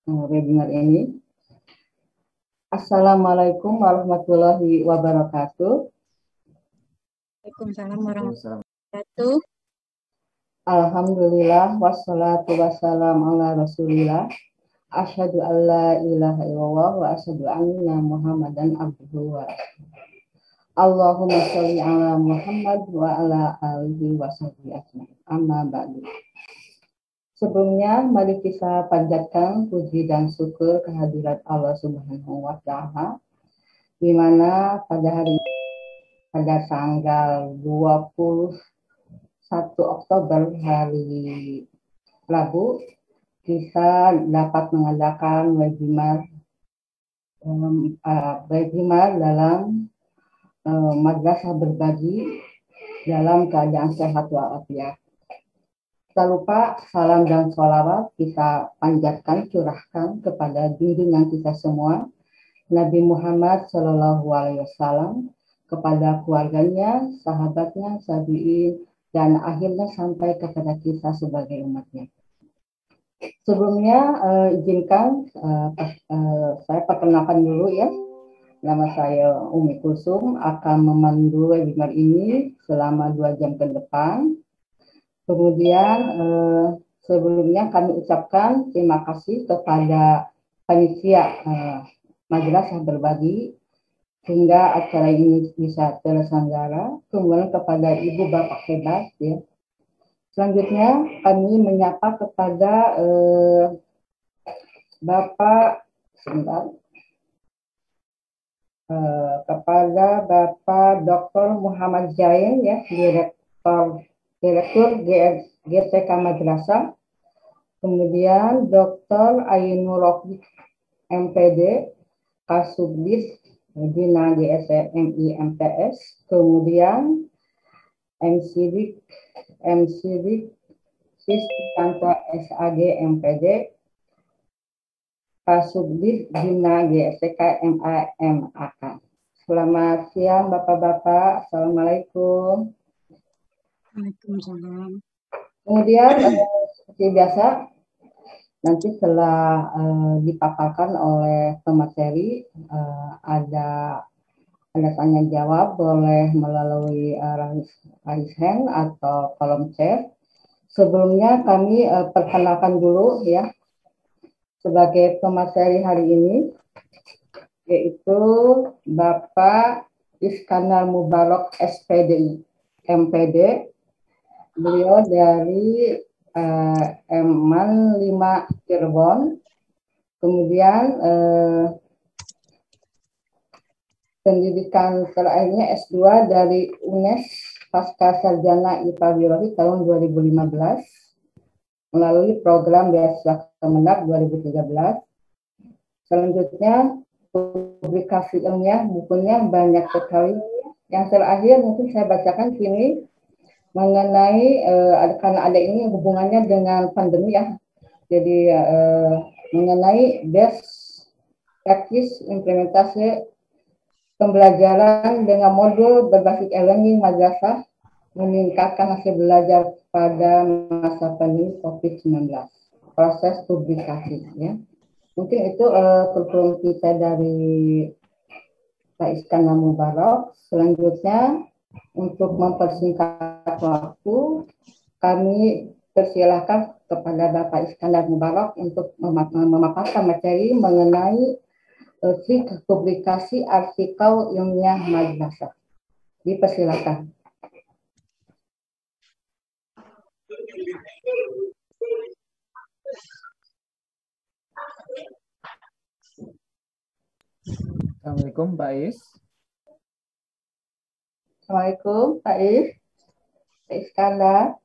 Webinar ini. Assalamualaikum warahmatullahi wabarakatuh. Waalaikumsalam warahmatullahi wabarakatuh. Alhamdulillah wassalatu wassalamu ala rasulillah. Asyhadu an la ilaha illallah wa asyhadu anna Muhammadan abduhu wa rasuluh. Allahumma sholli ala Muhammad wa ala alihi wa sahbihi ajmain. Amma ba'du. Sebelumnya, mari kita panjatkan puji dan syukur kehadirat Allah Subhanahu wa Ta'ala, di mana pada hari ini, pada tanggal 21 Oktober hari Rabu, kita dapat mengadakan webinar dalam madrasah berbagi dalam keadaan sehat walafiat. Tak lupa salam dan sholawat kita panjatkan, curahkan kepada junjungan kita semua, Nabi Muhammad SAW, kepada keluarganya, sahabatnya, tabi'in, dan akhirnya sampai kepada kita sebagai umatnya. Sebelumnya izinkan saya perkenalkan dulu ya. Nama saya Umi Kulsum, akan memandu webinar ini selama 2 jam ke depan. Kemudian sebelumnya kami ucapkan terima kasih kepada panitia madrasah berbagi sehingga acara ini bisa terselenggara. Kemudian kepada ibu bapak hebat ya. Selanjutnya kami menyapa kepada Bapak Dr. Muhammad Zain ya, Direktur GTK Madrasah, kemudian Dr. Ainur Rohdi MPD, Kasubdit Bina GSMI MTS, kemudian MCD Sisti Kantor SAG MPD, Kasubdit Bina GSK MAK. Selamat siang Bapak-Bapak, Assalamualaikum. Waalaikumsalam. Kemudian seperti biasa, nanti setelah dipaparkan oleh pemateri, ada tanya jawab, boleh melalui raise hand atau kolom chat. Sebelumnya kami perkenalkan dulu ya, sebagai pemateri hari ini, yaitu Bapak Iskandar Mubarak SPDI MPD. Beliau dari MAN 5 Cirebon, kemudian pendidikan terakhirnya S2 dari UNES Pasca Sarjana IPA Biologi tahun 2015 melalui program beasiswa Kemendak 2013. Selanjutnya publikasi ilmiah bukunya banyak sekali. Yang terakhir mungkin saya bacakan sini mengenai karena ada ini hubungannya dengan pandemi ya. Jadi mengenai best practice implementasi pembelajaran dengan modul berbasis e-learning madrasah meningkatkan hasil belajar pada masa pandemi COVID-19. Proses publikasi ya. Mungkin itu kurikulum kita dari Pak Iskandar Mubarak. Selanjutnya untuk mempersingkat waktu, kami persilahkan kepada Bapak Iskandar Mubarak untuk memaparkan materi mengenai trik publikasi artikel ilmiah madrasah. Dipersilakan. Assalamualaikum Pak Is. Assalamualaikum Pak Is. Pak Iskandar.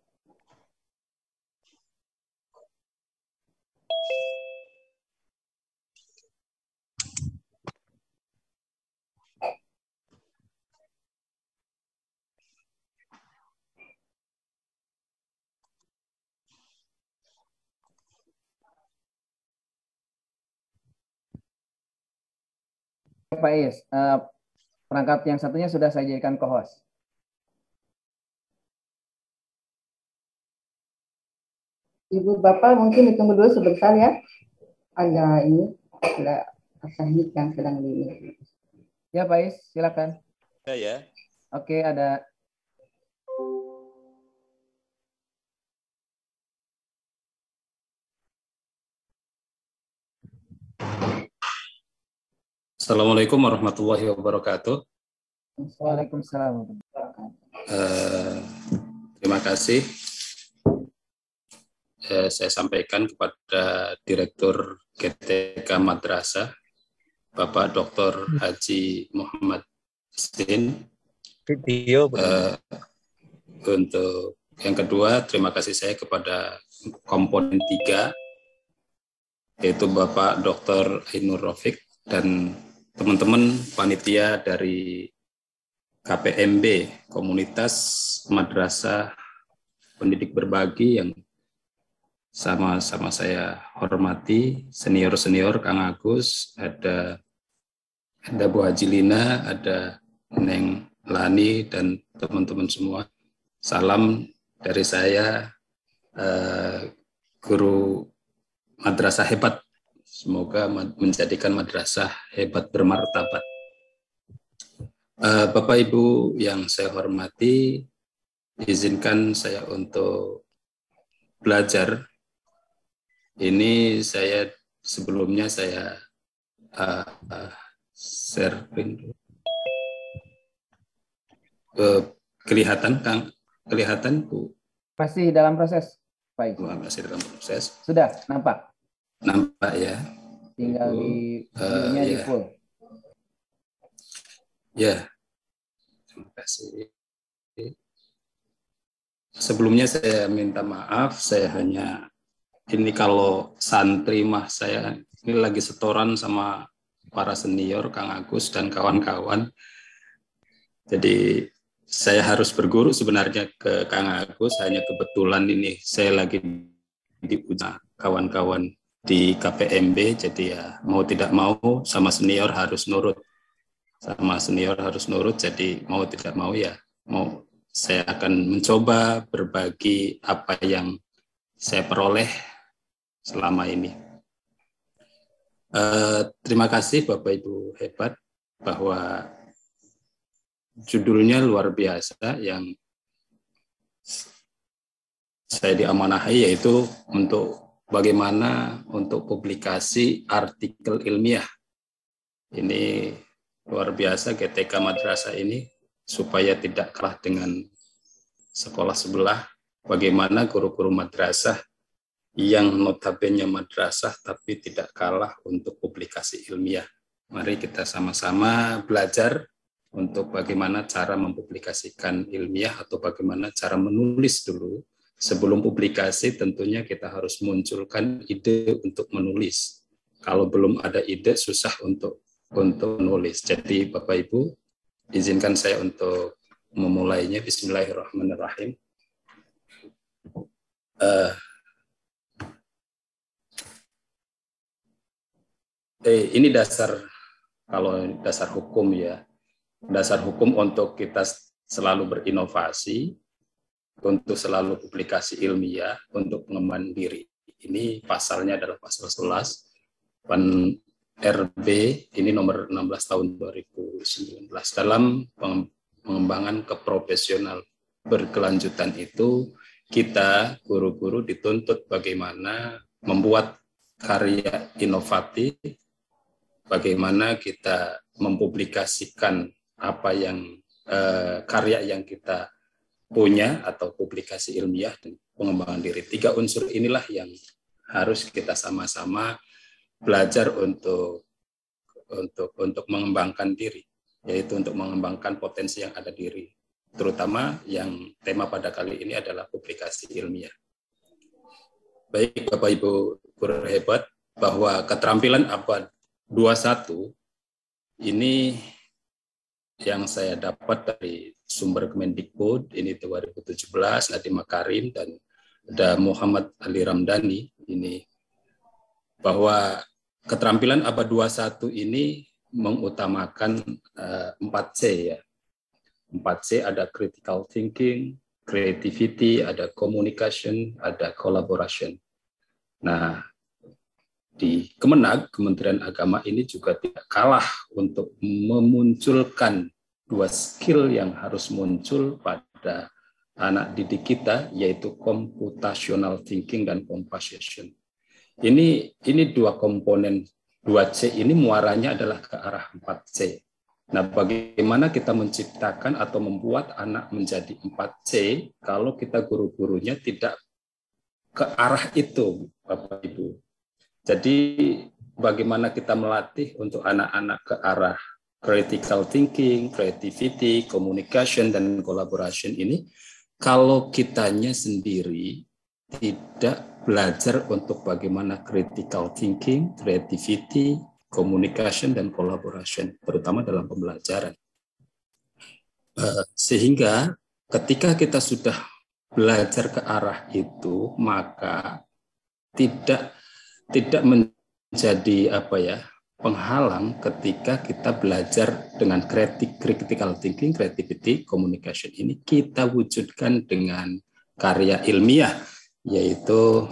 Pak Is, perangkat yang satunya sudah saya jadikan co-host. Ibu Bapak mungkin ditunggu dulu sebentar ya. Ada teknik yang sedang ini. Ya, Pak Is, silakan. Ya. Oke, ada. Assalamualaikum warahmatullahi wabarakatuh. Waalaikumsalam. Terima kasih. Saya sampaikan kepada Direktur GTK Madrasah, Bapak Dr. Haji Muhammad Sin. Untuk yang kedua, terima kasih saya kepada komponen 3, yaitu Bapak Dr. Ainur Rafiq dan teman-teman panitia dari KPMB, Komunitas Madrasah Pendidik Berbagi, yang sama-sama saya hormati, senior-senior Kang Agus, ada Bu Haji Lina, ada Neng Lani, dan teman-teman semua. Salam dari saya, guru madrasah hebat. Semoga menjadikan madrasah hebat bermartabat. Bapak Ibu yang saya hormati, izinkan saya untuk belajar. Ini saya sebelumnya saya share screen. Kelihatan Kang? Kelihatan Bu? Masih dalam proses, Pak Is. Masih dalam proses. Sudah, nampak? Nampak ya. Tinggal di view-nya di full. Ya, terima kasih. Sebelumnya saya minta maaf, saya hanya ini kalau santri mah saya ini lagi setoran sama para senior Kang Agus dan kawan-kawan. Jadi saya harus berguru sebenarnya ke Kang Agus, hanya kebetulan ini saya lagi dipuja kawan-kawan di KPMB, jadi ya mau tidak mau sama senior harus nurut. Jadi mau tidak mau ya saya akan mencoba berbagi apa yang saya peroleh selama ini. Terima kasih Bapak Ibu hebat, bahwa judulnya luar biasa yang saya diamanahi, yaitu untuk bagaimana untuk publikasi artikel ilmiah. Ini luar biasa GTK Madrasah ini, supaya tidak kalah dengan sekolah sebelah. Bagaimana guru-guru madrasah yang notabene madrasah tapi tidak kalah untuk publikasi ilmiah. Mari kita sama-sama belajar untuk bagaimana cara mempublikasikan ilmiah atau bagaimana cara menulis dulu. Sebelum publikasi tentunya kita harus munculkan ide untuk menulis. Kalau belum ada ide susah untuk menulis. Jadi Bapak Ibu, izinkan saya untuk memulainya. Bismillahirrahmanirrahim. Ini dasar, kalau dasar hukum ya, dasar hukum untuk kita selalu berinovasi, untuk selalu publikasi ilmiah, untuk pengembangan diri. Ini pasalnya adalah pasal 11, RB ini nomor 16 tahun 2019. Dalam pengembangan keprofesional berkelanjutan itu, kita guru-guru dituntut bagaimana membuat karya inovatif, bagaimana kita mempublikasikan apa yang karya yang kita punya atau publikasi ilmiah dan pengembangan diri. 3 unsur inilah yang harus kita sama-sama belajar untuk mengembangkan diri, yaitu untuk mengembangkan potensi yang ada diri. Terutama yang tema pada kali ini adalah publikasi ilmiah. Baik Bapak Ibu guru hebat, bahwa keterampilan abad 21 ini yang saya dapat dari sumber Kemendikbud, ini 2017, Nadiem Makarim, dan ada Muhammad Ali Ramdhani, ini bahwa keterampilan abad 21 ini mengutamakan 4C ya. 4C ada critical thinking, creativity, ada communication, ada collaboration. Nah, di Kemenag, Kementerian Agama ini juga tidak kalah untuk memunculkan 2 skill yang harus muncul pada anak didik kita, yaitu computational thinking dan compassion. Ini 2 komponen 2C ini muaranya adalah ke arah 4C. Nah, bagaimana kita menciptakan atau membuat anak menjadi 4C kalau kita guru-gurunya tidak ke arah itu, Bapak Ibu. Jadi bagaimana kita melatih untuk anak-anak ke arah critical thinking, creativity, communication, dan collaboration ini, kalau kitanya sendiri tidak belajar untuk bagaimana critical thinking, creativity, communication, dan collaboration, terutama dalam pembelajaran. Sehingga ketika kita sudah belajar ke arah itu, maka tidak menjadi penghalang ketika kita belajar dengan critical thinking, creativity, communication ini kita wujudkan dengan karya ilmiah, yaitu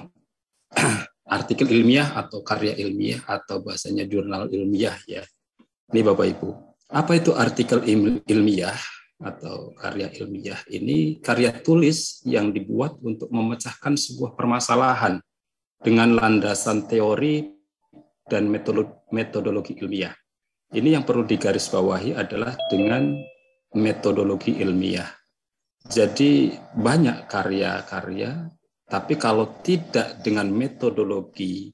artikel ilmiah atau karya ilmiah atau bahasanya jurnal ilmiah ya. Ini Bapak Ibu, apa itu artikel ilmiah atau karya ilmiah? Ini karya tulis yang dibuat untuk memecahkan sebuah permasalahan dengan landasan teori dan metodologi ilmiah. Ini yang perlu digarisbawahi adalah dengan metodologi ilmiah. Jadi banyak karya-karya, tapi kalau tidak dengan metodologi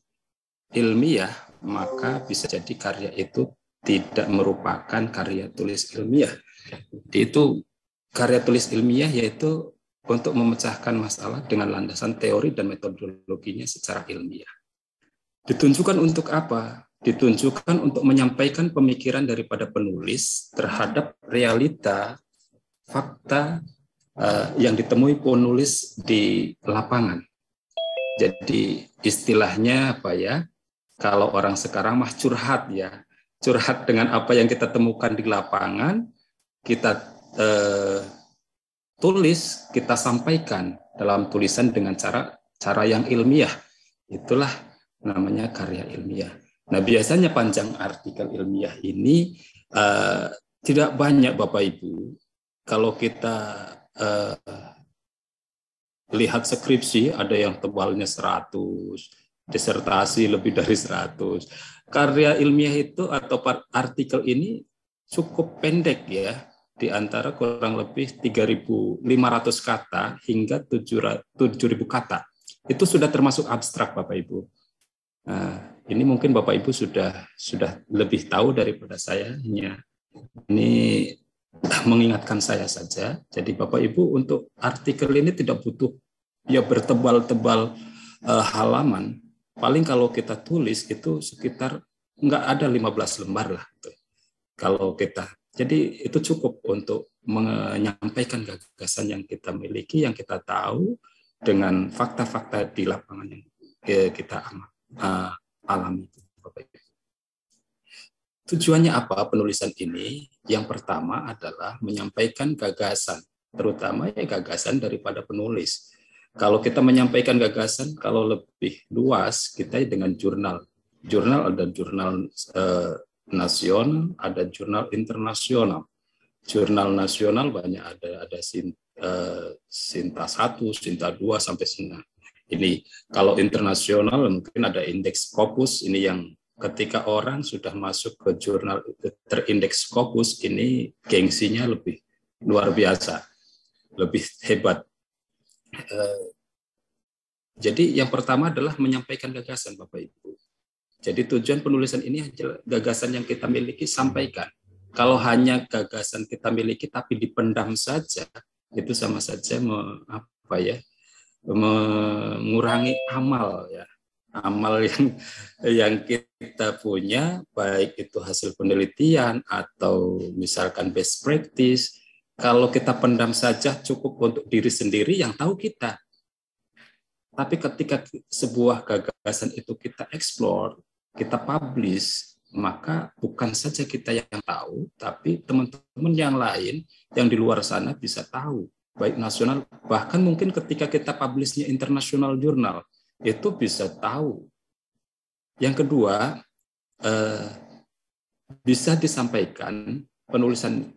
ilmiah, maka bisa jadi karya itu tidak merupakan karya tulis ilmiah. Itu karya tulis ilmiah yaitu untuk memecahkan masalah dengan landasan teori dan metodologinya secara ilmiah. Ditunjukkan untuk apa? Ditunjukkan untuk menyampaikan pemikiran daripada penulis terhadap realita, fakta yang ditemui penulis di lapangan. Jadi istilahnya kalau orang sekarang mah curhat ya. Curhat dengan apa yang kita temukan di lapangan, kita tulis, kita sampaikan dalam tulisan dengan cara yang ilmiah. Itulah namanya karya ilmiah. Nah, biasanya panjang artikel ilmiah ini tidak banyak Bapak Ibu. Kalau kita lihat skripsi, ada yang tebalnya 100, disertasi lebih dari 100. Karya ilmiah itu atau artikel ini cukup pendek ya. Di antara kurang lebih 3.500 kata hingga 7.000 kata. Itu sudah termasuk abstrak Bapak Ibu. Nah, ini mungkin Bapak Ibu sudah lebih tahu daripada saya. Ini mengingatkan saya saja. Jadi Bapak Ibu untuk artikel ini tidak butuh ya bertebal-tebal halaman. Paling kalau kita tulis itu sekitar nggak ada 15 lembar lah. Kalau kita jadi itu cukup untuk menyampaikan gagasan yang kita miliki, yang kita tahu dengan fakta-fakta di lapangan yang kita alami. Tujuannya apa penulisan ini? Yang pertama adalah menyampaikan gagasan, terutama gagasan daripada penulis. Kalau kita menyampaikan gagasan, kalau lebih luas, kita dengan jurnal. Jurnal ada jurnal nasional, ada jurnal internasional. Jurnal nasional banyak ada Sinta 1, Sinta 2 sampai Sinta. Ini kalau internasional mungkin ada indeks Scopus ini yang ketika orang sudah masuk ke jurnal terindeks Scopus ini gengsinya lebih luar biasa, lebih hebat. Jadi yang pertama adalah menyampaikan gagasan Bapak Ibu. Jadi tujuan penulisan ini adalah gagasan yang kita miliki sampaikan. Kalau hanya gagasan kita miliki tapi dipendam saja, itu sama saja mengurangi amal ya. Amal yang kita punya, baik itu hasil penelitian atau misalkan best practice, kalau kita pendam saja cukup untuk diri sendiri yang tahu kita. Tapi ketika sebuah gagasan itu kita explore, kita publish, maka bukan saja kita yang tahu, tapi teman-teman yang lain yang di luar sana bisa tahu, baik nasional, bahkan mungkin ketika kita publishnya international journal, itu bisa tahu. Yang kedua, bisa disampaikan penulisan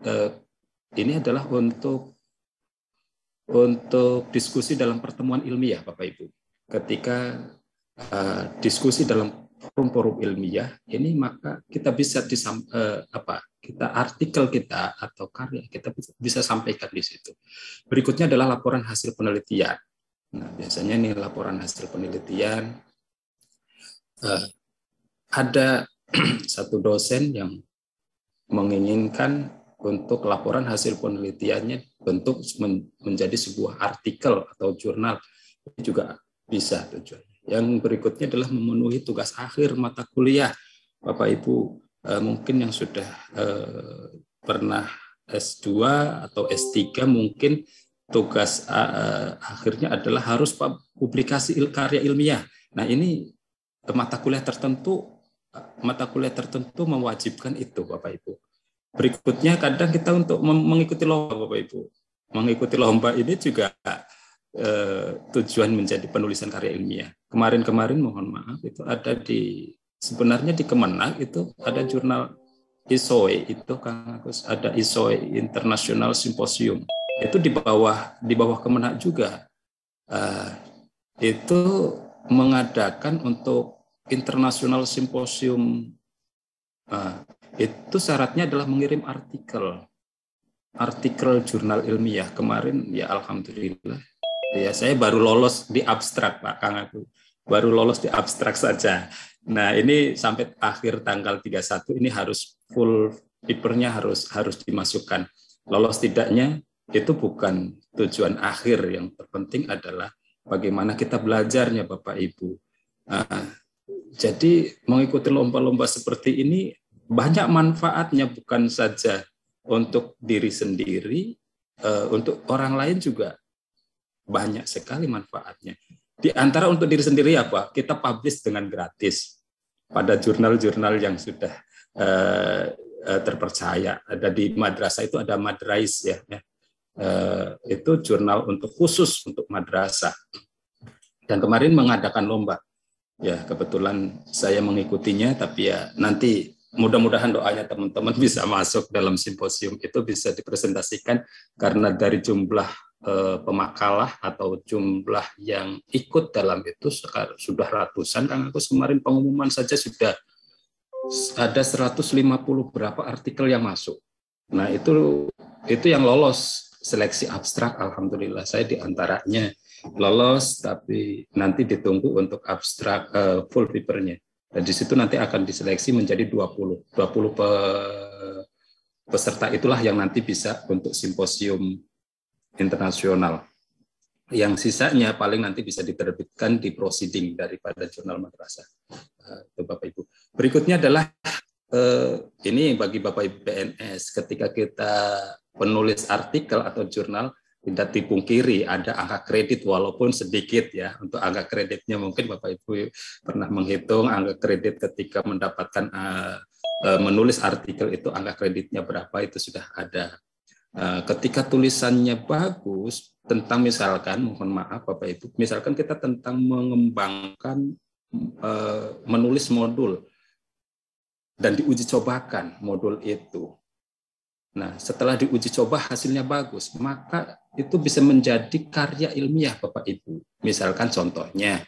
ini adalah untuk diskusi dalam pertemuan ilmiah, Bapak Ibu. Ketika diskusi dalam forum-forum ilmiah ini, maka kita bisa kita artikel kita atau karya kita bisa sampaikan di situ. Berikutnya adalah laporan hasil penelitian. Nah, biasanya nih laporan hasil penelitian ada satu dosen yang menginginkan untuk laporan hasil penelitiannya bentuk menjadi sebuah artikel atau jurnal, itu juga bisa tujuannya. Yang berikutnya adalah memenuhi tugas akhir mata kuliah. Bapak Ibu mungkin yang sudah pernah S2 atau S3 mungkin tugas akhirnya adalah harus publikasi karya ilmiah. Nah, ini mata kuliah tertentu mewajibkan itu, Bapak Ibu. Berikutnya kadang kita untuk mengikuti lomba, Bapak Ibu. Mengikuti lomba ini juga tujuan menjadi penulisan karya ilmiah. Kemarin mohon maaf, itu ada sebenarnya di Kemenag itu ada jurnal ISOE, itu Kang Agus, ada ISOE International Symposium. Itu di bawah Kemenag juga. Itu mengadakan untuk International Symposium. Itu syaratnya adalah mengirim artikel jurnal ilmiah. Kemarin ya alhamdulillah ya saya baru lolos di abstrak, Pak Kang Agus. Baru lolos di abstrak saja. Nah, ini sampai akhir tanggal 31 ini harus full papernya harus dimasukkan. Lolos tidaknya itu bukan tujuan akhir, yang terpenting adalah bagaimana kita belajarnya, Bapak Ibu. Jadi mengikuti lomba-lomba seperti ini banyak manfaatnya, bukan saja untuk diri sendiri, untuk orang lain juga banyak sekali manfaatnya. Di antara untuk diri sendiri apa? Kita publish dengan gratis pada jurnal-jurnal yang sudah terpercaya. Ada di madrasah itu ada Madrais ya. Itu jurnal khusus untuk madrasah. Dan kemarin mengadakan lomba. Ya, kebetulan saya mengikutinya, tapi ya nanti mudah-mudahan doanya teman-teman bisa masuk dalam simposium itu, bisa dipresentasikan, karena dari jumlah pemakalah atau jumlah yang ikut dalam itu sekarang sudah ratusan. Kang Agus, kemarin pengumuman saja sudah ada 150 berapa artikel yang masuk. Nah, itu yang lolos seleksi abstrak, alhamdulillah saya diantaranya lolos, tapi nanti ditunggu untuk abstrak full papernya. Dan di situ nanti akan diseleksi menjadi 20 peserta, itulah yang nanti bisa untuk simposium internasional. Yang sisanya paling nanti bisa diterbitkan di proceeding daripada jurnal madrasah. Itu Bapak Ibu. Berikutnya adalah ini bagi Bapak Ibu PNS, ketika kita penulis artikel atau jurnal, tidak dipungkiri ada angka kredit walaupun sedikit ya. Untuk angka kreditnya mungkin Bapak Ibu pernah menghitung angka kredit ketika mendapatkan menulis artikel itu, angka kreditnya berapa, itu sudah ada. Ketika tulisannya bagus tentang, misalkan, mohon maaf Bapak Ibu, misalkan kita tentang mengembangkan menulis modul dan diuji cobakan modul itu. Nah, setelah diuji coba hasilnya bagus, maka itu bisa menjadi karya ilmiah Bapak Ibu. Misalkan contohnya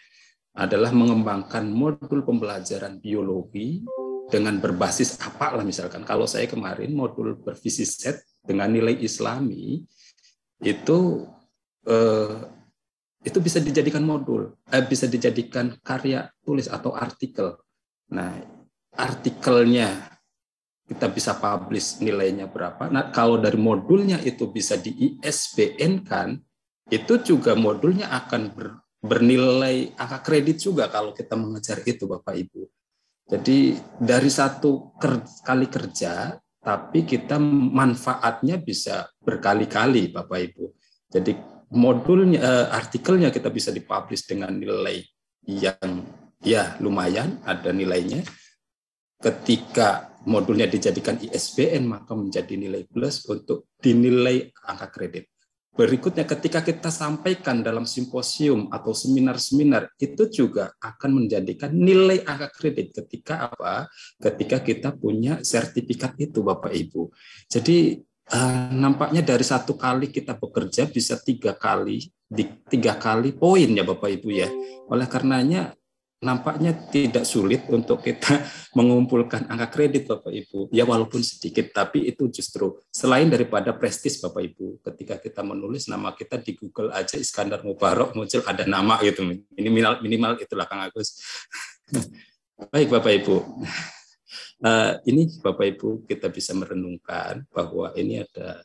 adalah mengembangkan modul pembelajaran biologi dengan berbasis apalah, misalkan kalau saya kemarin modul berfisiset dengan nilai Islami itu bisa dijadikan bisa dijadikan karya tulis atau artikel. Nah, artikelnya kita bisa publish nilainya berapa. Nah, kalau dari modulnya itu bisa di ISBN-kan, itu juga modulnya akan bernilai angka kredit juga kalau kita mengejar itu, Bapak Ibu. Jadi dari satu kali kerja, tapi kita manfaatnya bisa berkali-kali, Bapak Ibu. Jadi modulnya, artikelnya kita bisa dipublish dengan nilai yang ya lumayan, ada nilainya. Ketika modulnya dijadikan ISBN, maka menjadi nilai plus untuk dinilai angka kredit. berikutnya ketika kita sampaikan dalam simposium atau seminar-seminar, itu juga akan menjadikan nilai angka kredit ketika apa? Ketika kita punya sertifikat itu, Bapak Ibu. Jadi nampaknya dari 1 kali kita bekerja bisa 3 kali poin ya Bapak Ibu ya. Oleh karenanya nampaknya tidak sulit untuk kita mengumpulkan angka kredit Bapak Ibu. Ya walaupun sedikit, tapi itu justru selain daripada prestis Bapak Ibu. Ketika kita menulis nama kita di Google aja Iskandar Mubarok muncul ada nama gitu. Minimal itulah Kang Agus. Baik Bapak Ibu. Ini Bapak Ibu kita bisa merenungkan bahwa ini ada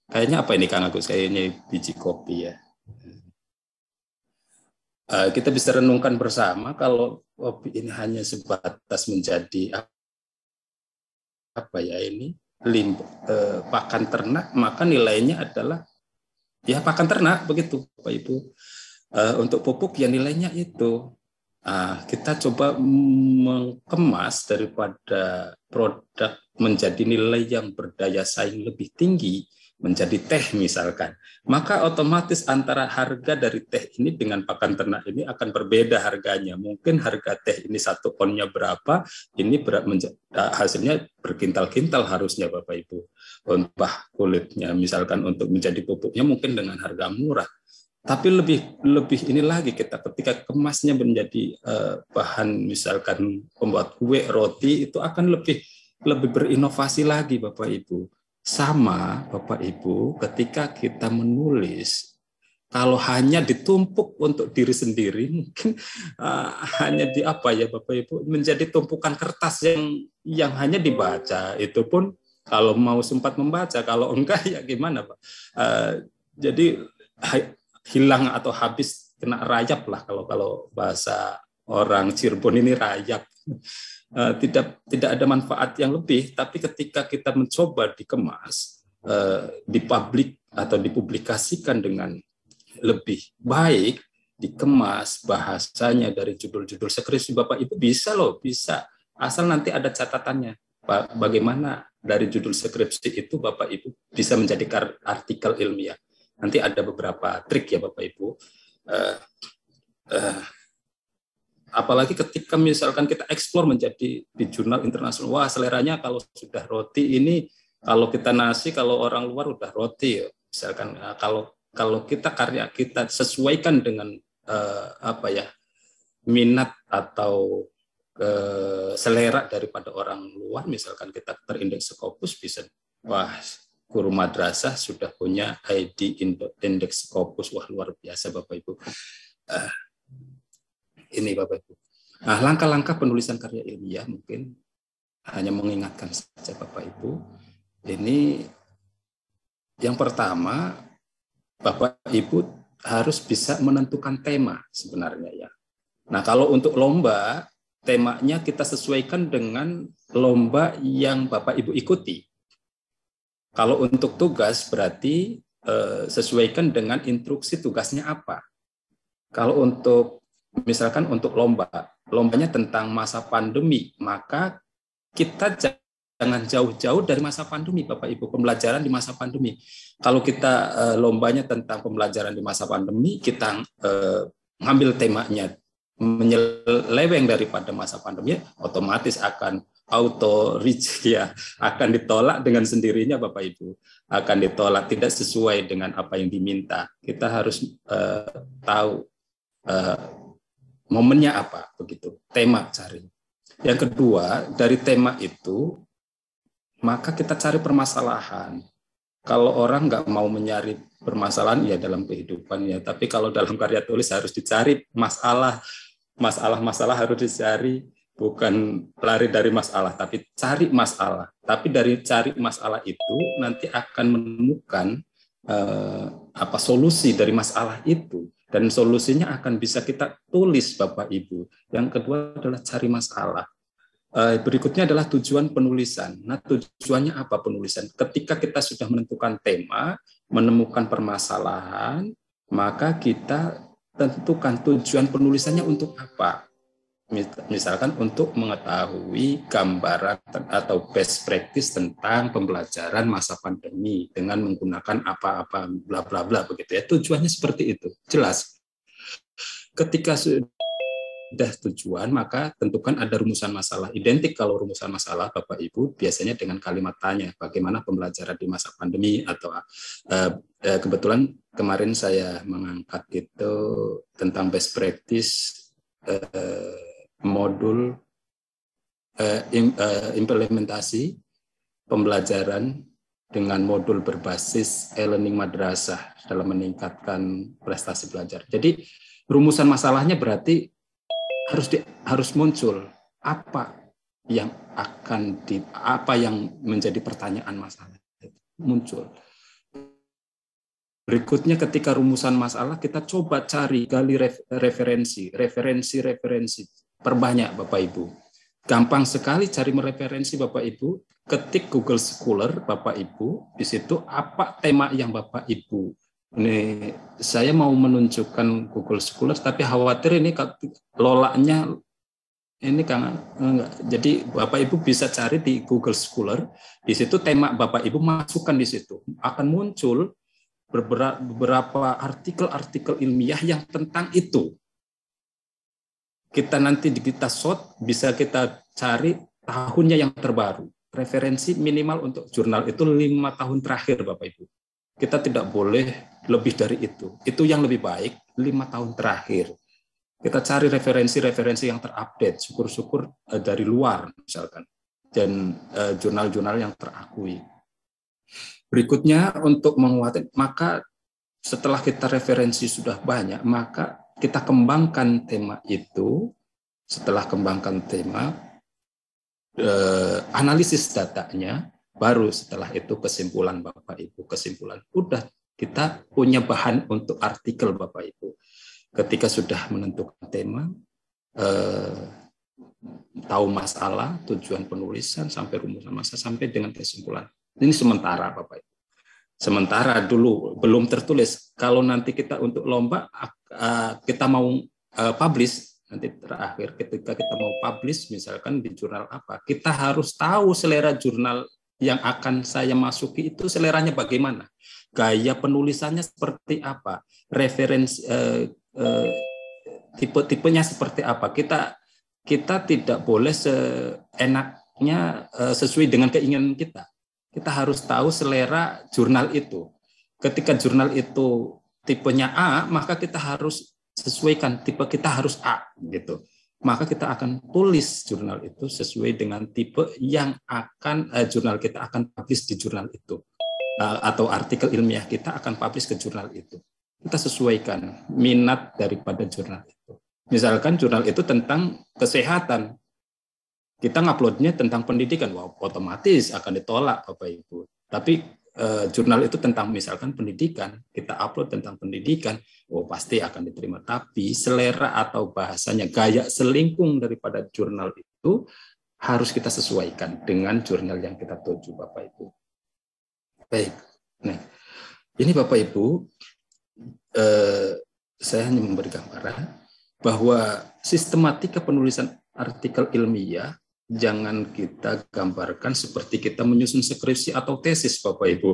kayaknya apa ini Kang Agus? Kayaknya biji kopi ya. Kita bisa renungkan bersama kalau kopi ini hanya sebatas menjadi apa ya ini pakan ternak, maka nilainya adalah ya pakan ternak begitu Bapak Ibu. Untuk pupuk ya nilainya itu. Kita coba mengemas daripada produk menjadi nilai yang berdaya saing lebih tinggi, menjadi teh misalkan, maka otomatis antara harga dari teh ini dengan pakan ternak ini akan berbeda harganya. Mungkin harga teh ini 1 onnya berapa, ini hasilnya berkintal-kintal harusnya Bapak Ibu. Untuk kulitnya misalkan untuk menjadi pupuknya mungkin dengan harga murah. Tapi lebih ini lagi kita ketika kemasnya menjadi bahan misalkan pembuat kue, roti, itu akan lebih berinovasi lagi Bapak Ibu. Sama Bapak Ibu ketika kita menulis, kalau hanya ditumpuk untuk diri sendiri mungkin hanya di apa ya Bapak Ibu menjadi tumpukan kertas yang hanya dibaca, itu pun kalau mau sempat membaca, kalau enggak ya gimana Pak. Jadi hilang atau habis kena rayap lah kalau bahasa orang Cirebon ini rayap. Tidak ada manfaat yang lebih, tapi ketika kita mencoba dikemas, dipublik atau dipublikasikan dengan lebih baik, dikemas bahasanya dari judul-judul skripsi Bapak Ibu bisa asal nanti ada catatannya bagaimana dari judul skripsi itu Bapak Ibu bisa menjadi artikel ilmiah. Nanti ada beberapa trik ya Bapak Ibu. Apalagi ketika misalkan kita eksplor menjadi di jurnal internasional, wah seleranya kalau sudah roti ini, kalau kita nasi, kalau orang luar udah roti. Misalkan kalau kita karya kita sesuaikan dengan minat atau selera daripada orang luar, misalkan kita terindeks Scopus bisa, wah guru madrasah sudah punya ID indeks Scopus, wah luar biasa Bapak Ibu. Ini Bapak Ibu. Nah, langkah-langkah penulisan karya ilmiah mungkin hanya mengingatkan saja Bapak Ibu. Ini yang pertama, Bapak Ibu harus bisa menentukan tema sebenarnya ya. Nah, kalau untuk lomba, temanya kita sesuaikan dengan lomba yang Bapak Ibu ikuti. Kalau untuk tugas berarti sesuaikan dengan instruksi tugasnya apa. Kalau untuk misalkan untuk lombanya tentang masa pandemi, maka kita jangan jauh-jauh dari masa pandemi, Bapak Ibu, pembelajaran di masa pandemi. Kalau kita lombanya tentang pembelajaran di masa pandemi, kita ngambil temanya menyeleweng daripada masa pandemi, otomatis akan akan ditolak dengan sendirinya Bapak Ibu, akan ditolak, tidak sesuai dengan apa yang diminta. Kita harus tahu momennya apa, begitu, tema cari. Yang kedua, dari tema itu maka kita cari permasalahan. Kalau orang nggak mau mencari permasalahan ya dalam kehidupannya, tapi kalau dalam karya tulis harus dicari masalah harus dicari. Bukan lari dari masalah, tapi cari masalah. Tapi dari cari masalah itu nanti akan menemukan solusi dari masalah itu, dan solusinya akan bisa kita tulis Bapak Ibu. Yang kedua adalah cari masalah. Berikutnya adalah tujuan penulisan. Nah, tujuannya apa penulisan? Ketika kita sudah menentukan tema, menemukan permasalahan, maka kita tentukan tujuan penulisannya untuk apa. misalkan untuk mengetahui gambaran atau best practice tentang pembelajaran masa pandemi dengan menggunakan apa-apa bla bla bla begitu ya. Tujuannya seperti itu. Jelas. Ketika sudah tujuan, maka tentukan ada rumusan masalah. Identik kalau rumusan masalah Bapak Ibu biasanya dengan kalimat tanya, bagaimana pembelajaran di masa pandemi, atau kebetulan kemarin saya mengangkat itu tentang best practice modul implementasi pembelajaran dengan modul berbasis e-learning madrasah dalam meningkatkan prestasi belajar. Jadi rumusan masalahnya berarti harus muncul apa yang menjadi pertanyaan masalah muncul. Berikutnya ketika rumusan masalah kita coba gali referensi. Perbanyak Bapak Ibu. Gampang sekali cari referensi Bapak Ibu. Ketik Google Scholar Bapak Ibu. Di situ apa tema yang Bapak Ibu. Ini saya mau menunjukkan Google Scholar tapi khawatir ini lolanya ini enggak. Jadi Bapak Ibu bisa cari di Google Scholar. Di situ tema Bapak Ibu masukkan di situ. Akan muncul beberapa artikel ilmiah yang tentang itu. Kita nanti kita short, bisa kita cari tahunnya yang terbaru. Referensi minimal untuk jurnal itu 5 tahun terakhir, Bapak Ibu. Kita tidak boleh lebih dari itu. Itu yang lebih baik, 5 tahun terakhir. Kita cari referensi yang terupdate, syukur-syukur dari luar misalkan. Dan jurnal-jurnal yang terakui. Berikutnya untuk menguatkan, maka setelah kita referensi sudah banyak, maka kita kembangkan tema itu. Setelah kembangkan tema, analisis datanya, baru setelah itu kesimpulan Bapak Ibu. Kesimpulan, udah kita punya bahan untuk artikel Bapak Ibu. Ketika sudah menentukan tema, tahu masalah, tujuan penulisan, sampai rumusan masalah, sampai dengan kesimpulan. Ini sementara Bapak Ibu. Sementara dulu belum tertulis. Kalau nanti kita untuk lomba, kita mau publish, nanti terakhir ketika kita mau publish, misalkan di jurnal apa, kita harus tahu selera jurnal yang akan saya masuki itu seleranya bagaimana. Gaya penulisannya seperti apa. Referensi tipe-tipenya seperti apa. Kita tidak boleh seenaknya sesuai dengan keinginan kita. Kita harus tahu selera jurnal itu. Ketika jurnal itu tipenya A, maka kita harus sesuaikan tipe kita harus A gitu. Maka kita akan tulis jurnal itu sesuai dengan tipe yang akan jurnal kita akan publish di jurnal itu. Atau artikel ilmiah kita akan publish ke jurnal itu. Kita sesuaikan minat daripada jurnal itu. Misalkan jurnal itu tentang kesehatan. Kita nguploadnya tentang pendidikan, wow, otomatis akan ditolak Bapak Ibu. Tapi jurnal itu tentang misalkan pendidikan, kita upload tentang pendidikan, oh pasti akan diterima. Tapi selera atau bahasanya, gaya selingkung daripada jurnal itu harus kita sesuaikan dengan jurnal yang kita tuju Bapak Ibu. Baik, nah ini Bapak Ibu, saya hanya memberi gambaran bahwa sistematika penulisan artikel ilmiah jangan kita gambarkan seperti kita menyusun skripsi atau tesis Bapak Ibu.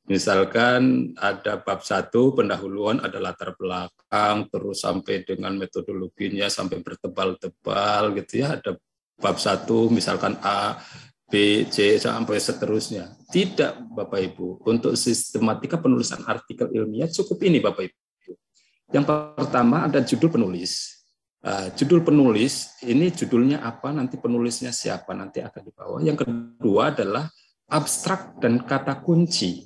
Misalkan ada bab 1 pendahuluan, ada latar belakang, terus sampai dengan metodologinya sampai bertebal-tebal gitu ya. Ada bab 1 misalkan A, B, C sampai seterusnya. Tidak Bapak Ibu. Untuk sistematika penulisan artikel ilmiah cukup ini Bapak Ibu. Yang pertama ada judul penulis. Judul penulis, ini judulnya apa, nanti penulisnya siapa, nanti akan dibawa. Yang kedua adalah abstrak dan kata kunci.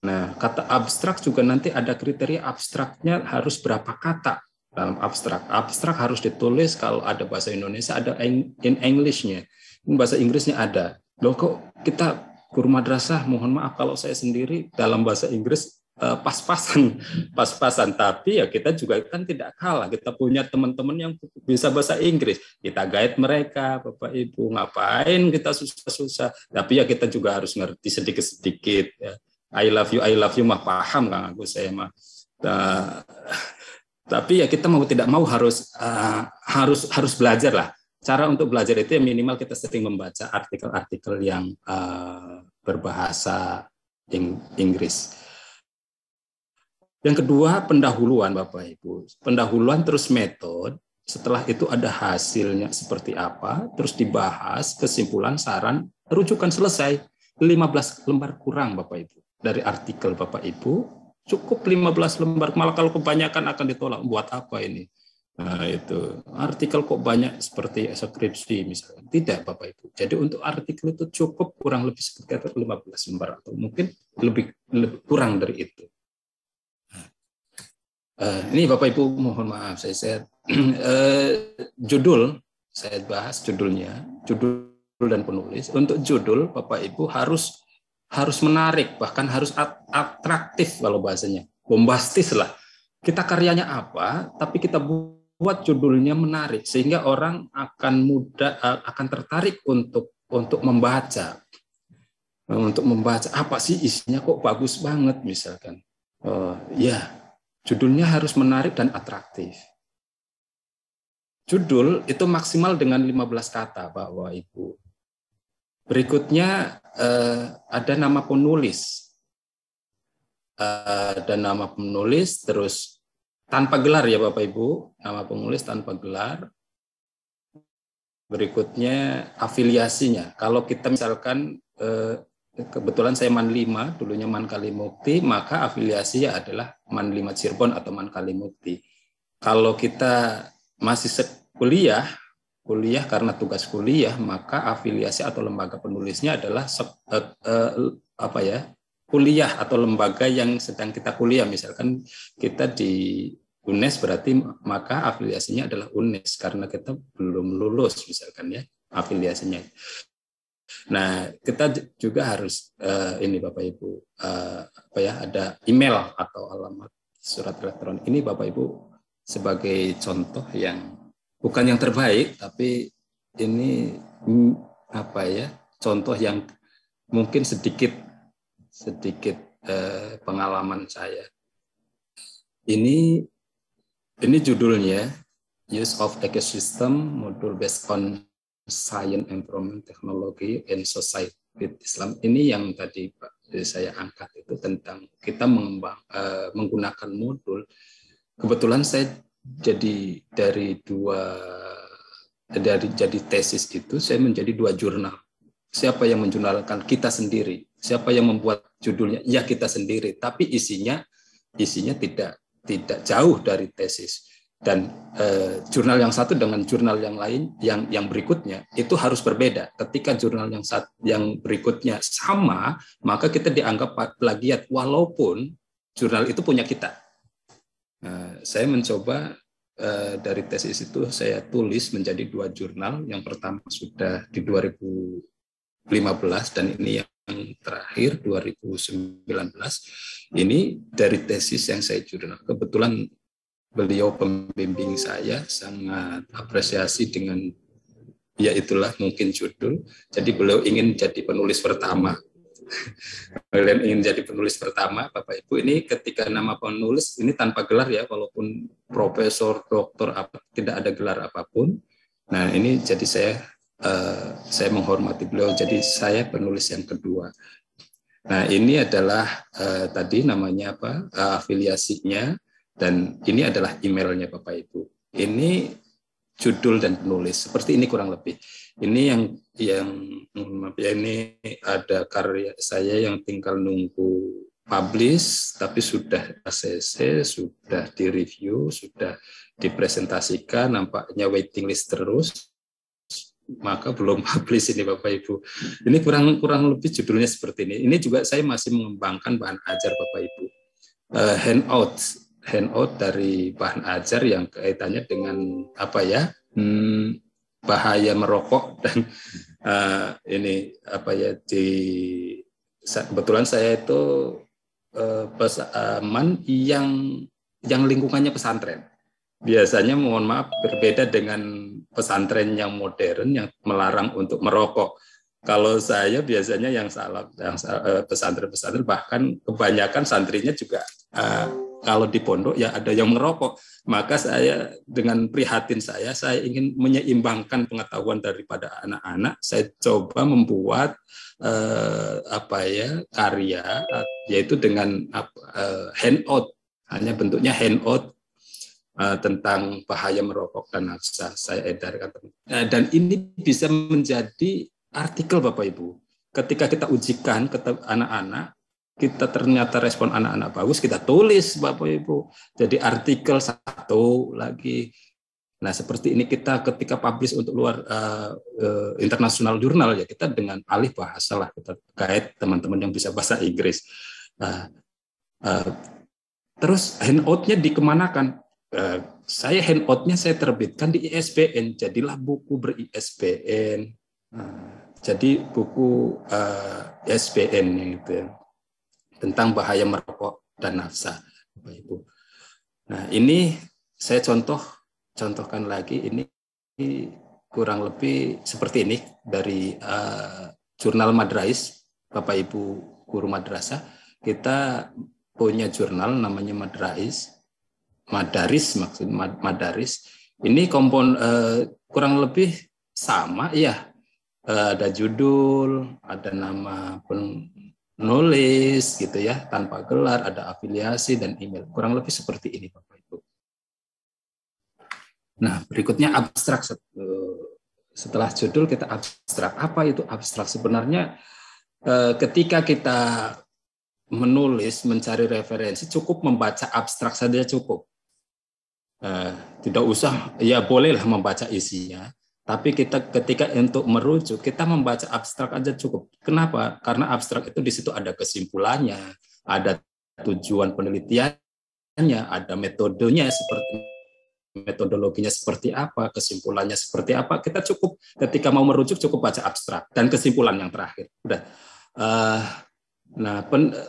Nah, kata abstrak juga nanti ada kriteria abstraknya harus berapa kata dalam abstrak. Abstrak harus ditulis kalau ada bahasa Indonesia, ada in English-nya. Bahasa Inggrisnya ada. Loh kok kita guru madrasah, mohon maaf kalau saya sendiri dalam bahasa Inggris pas-pasan, tapi ya kita juga kan tidak kalah, kita punya teman-teman yang bisa bahasa Inggris, kita guide mereka Bapak Ibu, ngapain kita susah-susah, tapi ya kita juga harus ngerti sedikit-sedikit ya. I love you mah paham Kang Agus saya mah. Tapi ya kita mau tidak mau harus belajar lah. Cara untuk belajar itu ya minimal kita sering membaca artikel-artikel yang berbahasa Inggris. Yang kedua, pendahuluan Bapak Ibu. Pendahuluan terus metode, setelah itu ada hasilnya seperti apa, terus dibahas, kesimpulan, saran, rujukan, selesai. 15 lembar kurang Bapak Ibu. Dari artikel Bapak Ibu, cukup 15 lembar. Malah kalau kebanyakan akan ditolak. Buat apa ini? Nah itu, artikel kok banyak seperti skripsi misalnya. Tidak Bapak Ibu. Jadi untuk artikel itu cukup kurang lebih sekitar 15 lembar. Atau mungkin lebih kurang dari itu. Ini Bapak Ibu mohon maaf saya judul saya bahas judulnya, judul dan penulis. Untuk judul Bapak Ibu harus menarik, bahkan harus atraktif kalau bahasanya, bombastis lah. Kita karyanya apa, tapi kita buat judulnya menarik sehingga orang akan tertarik untuk membaca, apa sih isinya kok bagus banget misalkan. Ya. Judulnya harus menarik dan atraktif. Judul itu maksimal dengan 15 kata, Bapak Ibu. Berikutnya ada nama penulis. Ada nama penulis, terus tanpa gelar ya Bapak Ibu. Nama penulis tanpa gelar. Berikutnya afiliasinya. Kalau kita misalkan kebetulan saya Man 5, dulunya Man Kalimukti, maka afiliasinya adalah Man 5 Cirebon atau Man Kalimukti. Kalau kita masih kuliah karena tugas kuliah, maka afiliasi atau lembaga penulisnya adalah kuliah atau lembaga yang sedang kita kuliah. Misalkan kita di UNES berarti maka afiliasinya adalah UNES karena kita belum lulus misalkan ya afiliasinya. Nah, kita juga harus ini Bapak Ibu ada email atau alamat surat elektronik. Ini Bapak Ibu sebagai contoh yang bukan yang terbaik, tapi ini contoh yang mungkin sedikit pengalaman saya. Ini judulnya Use of Ecosystem Module Based on Science, Environment, Technology, and Society with Islam. Ini yang tadi Pak saya angkat itu tentang kita menggunakan modul. Kebetulan saya jadi jadi tesis itu saya menjadi 2 jurnal. Siapa yang menjurnalkan? Kita sendiri. Siapa yang membuat judulnya? Ya kita sendiri. Tapi isinya tidak jauh dari tesis. Dan jurnal yang satu dengan jurnal yang lain yang berikutnya itu harus berbeda. Ketika jurnal yang berikutnya sama, maka kita dianggap plagiat walaupun jurnal itu punya kita. Saya mencoba dari tesis itu saya tulis menjadi 2 jurnal. Yang pertama sudah di 2015 dan ini yang terakhir 2019. Ini dari tesis yang saya jurnal. Kebetulan beliau pembimbing saya sangat apresiasi dengan ya itulah mungkin judul. Jadi beliau ingin jadi penulis pertama. Beliau ingin jadi penulis pertama, Bapak Ibu. Ini ketika nama penulis ini tanpa gelar ya, walaupun profesor, doktor, tidak ada gelar apapun. Nah ini jadi saya menghormati beliau. Jadi saya penulis yang kedua. Nah ini adalah tadi namanya afiliasinya. Dan ini adalah emailnya Bapak Ibu. Ini judul dan penulis. Seperti ini kurang lebih. Ini ini ada karya saya yang tinggal nunggu publish, tapi sudah ACC, sudah direview, sudah dipresentasikan, nampaknya waiting list terus. Maka belum publish ini Bapak Ibu. Ini kurang lebih judulnya seperti ini. Ini juga saya masih mengembangkan bahan ajar Bapak Ibu. Handout dari bahan ajar yang kaitannya dengan bahaya merokok dan kebetulan saya itu Man yang lingkungannya pesantren. Biasanya mohon maaf berbeda dengan pesantren yang modern yang melarang untuk merokok. Kalau saya biasanya yang pesantren bahkan kebanyakan santrinya juga kalau di pondok ya ada yang merokok. Maka saya dengan prihatin saya ingin menyeimbangkan pengetahuan daripada anak-anak. Saya coba membuat karya, yaitu dengan handout, hanya bentuknya handout tentang bahaya merokok dan nafsa. Saya edarkan, dan ini bisa menjadi artikel Bapak Ibu. Ketika kita ujikan ke anak-anak, kita ternyata respon anak-anak bagus, kita tulis Bapak Ibu. Jadi artikel satu lagi. Nah seperti ini kita ketika publish untuk luar internasional jurnal ya kita dengan alih bahasa lah, kita kait teman-teman yang bisa bahasa Inggris. Terus handoutnya dikemanakan? Saya handoutnya saya terbitkan di ISBN, jadilah buku ber-ISBN. Jadi buku ISBN itu tentang bahaya merokok dan nafsa, Bapak Ibu. Nah ini saya contohkan lagi, ini kurang lebih seperti ini dari jurnal Madrais, Bapak Ibu guru madrasah. Kita punya jurnal namanya Madaris. Ini kurang lebih sama ya. Ada judul, ada nama penulis gitu ya, tanpa gelar, ada afiliasi dan email. Kurang lebih seperti ini Bapak Ibu. Nah, berikutnya abstrak. Setelah judul kita abstrak. Apa itu abstrak? Sebenarnya ketika kita menulis, mencari referensi, cukup membaca abstrak saja cukup. Tidak usah, ya bolehlah membaca isinya. Tapi ketika untuk merujuk, kita membaca abstrak aja cukup. Kenapa? Karena abstrak itu di situ ada kesimpulannya, ada tujuan penelitiannya, ada metodenya metodologinya seperti apa, kesimpulannya seperti apa. Kita cukup ketika mau merujuk cukup baca abstrak dan kesimpulan yang terakhir. Udah.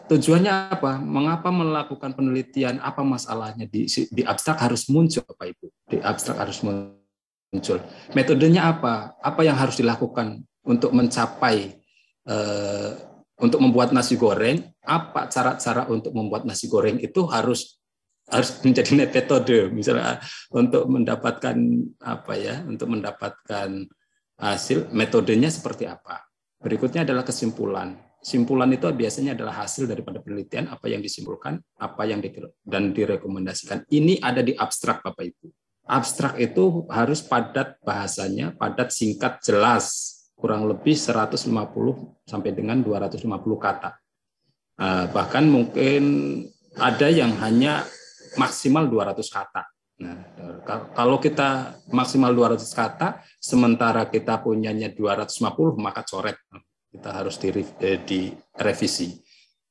Tujuannya apa? Mengapa melakukan penelitian? Apa masalahnya di abstrak harus muncul, Bapak Ibu? Di abstrak harus muncul. Metodenya apa? Apa yang harus dilakukan untuk mencapai untuk membuat nasi goreng? Apa cara-cara untuk membuat nasi goreng itu harus menjadi metode, misalnya untuk mendapatkan untuk mendapatkan hasil, metodenya seperti apa? Berikutnya adalah kesimpulan. Simpulan itu biasanya adalah hasil daripada penelitian, apa yang disimpulkan, apa yang dan direkomendasikan. Ini ada di abstrak Bapak Ibu. Abstrak itu harus padat bahasanya, padat, singkat, jelas, kurang lebih 150 sampai dengan 250 kata. Bahkan mungkin ada yang hanya maksimal 200 kata. Nah, kalau kita maksimal 200 kata, sementara kita punyanya 250, maka coret. Kita harus direvisi.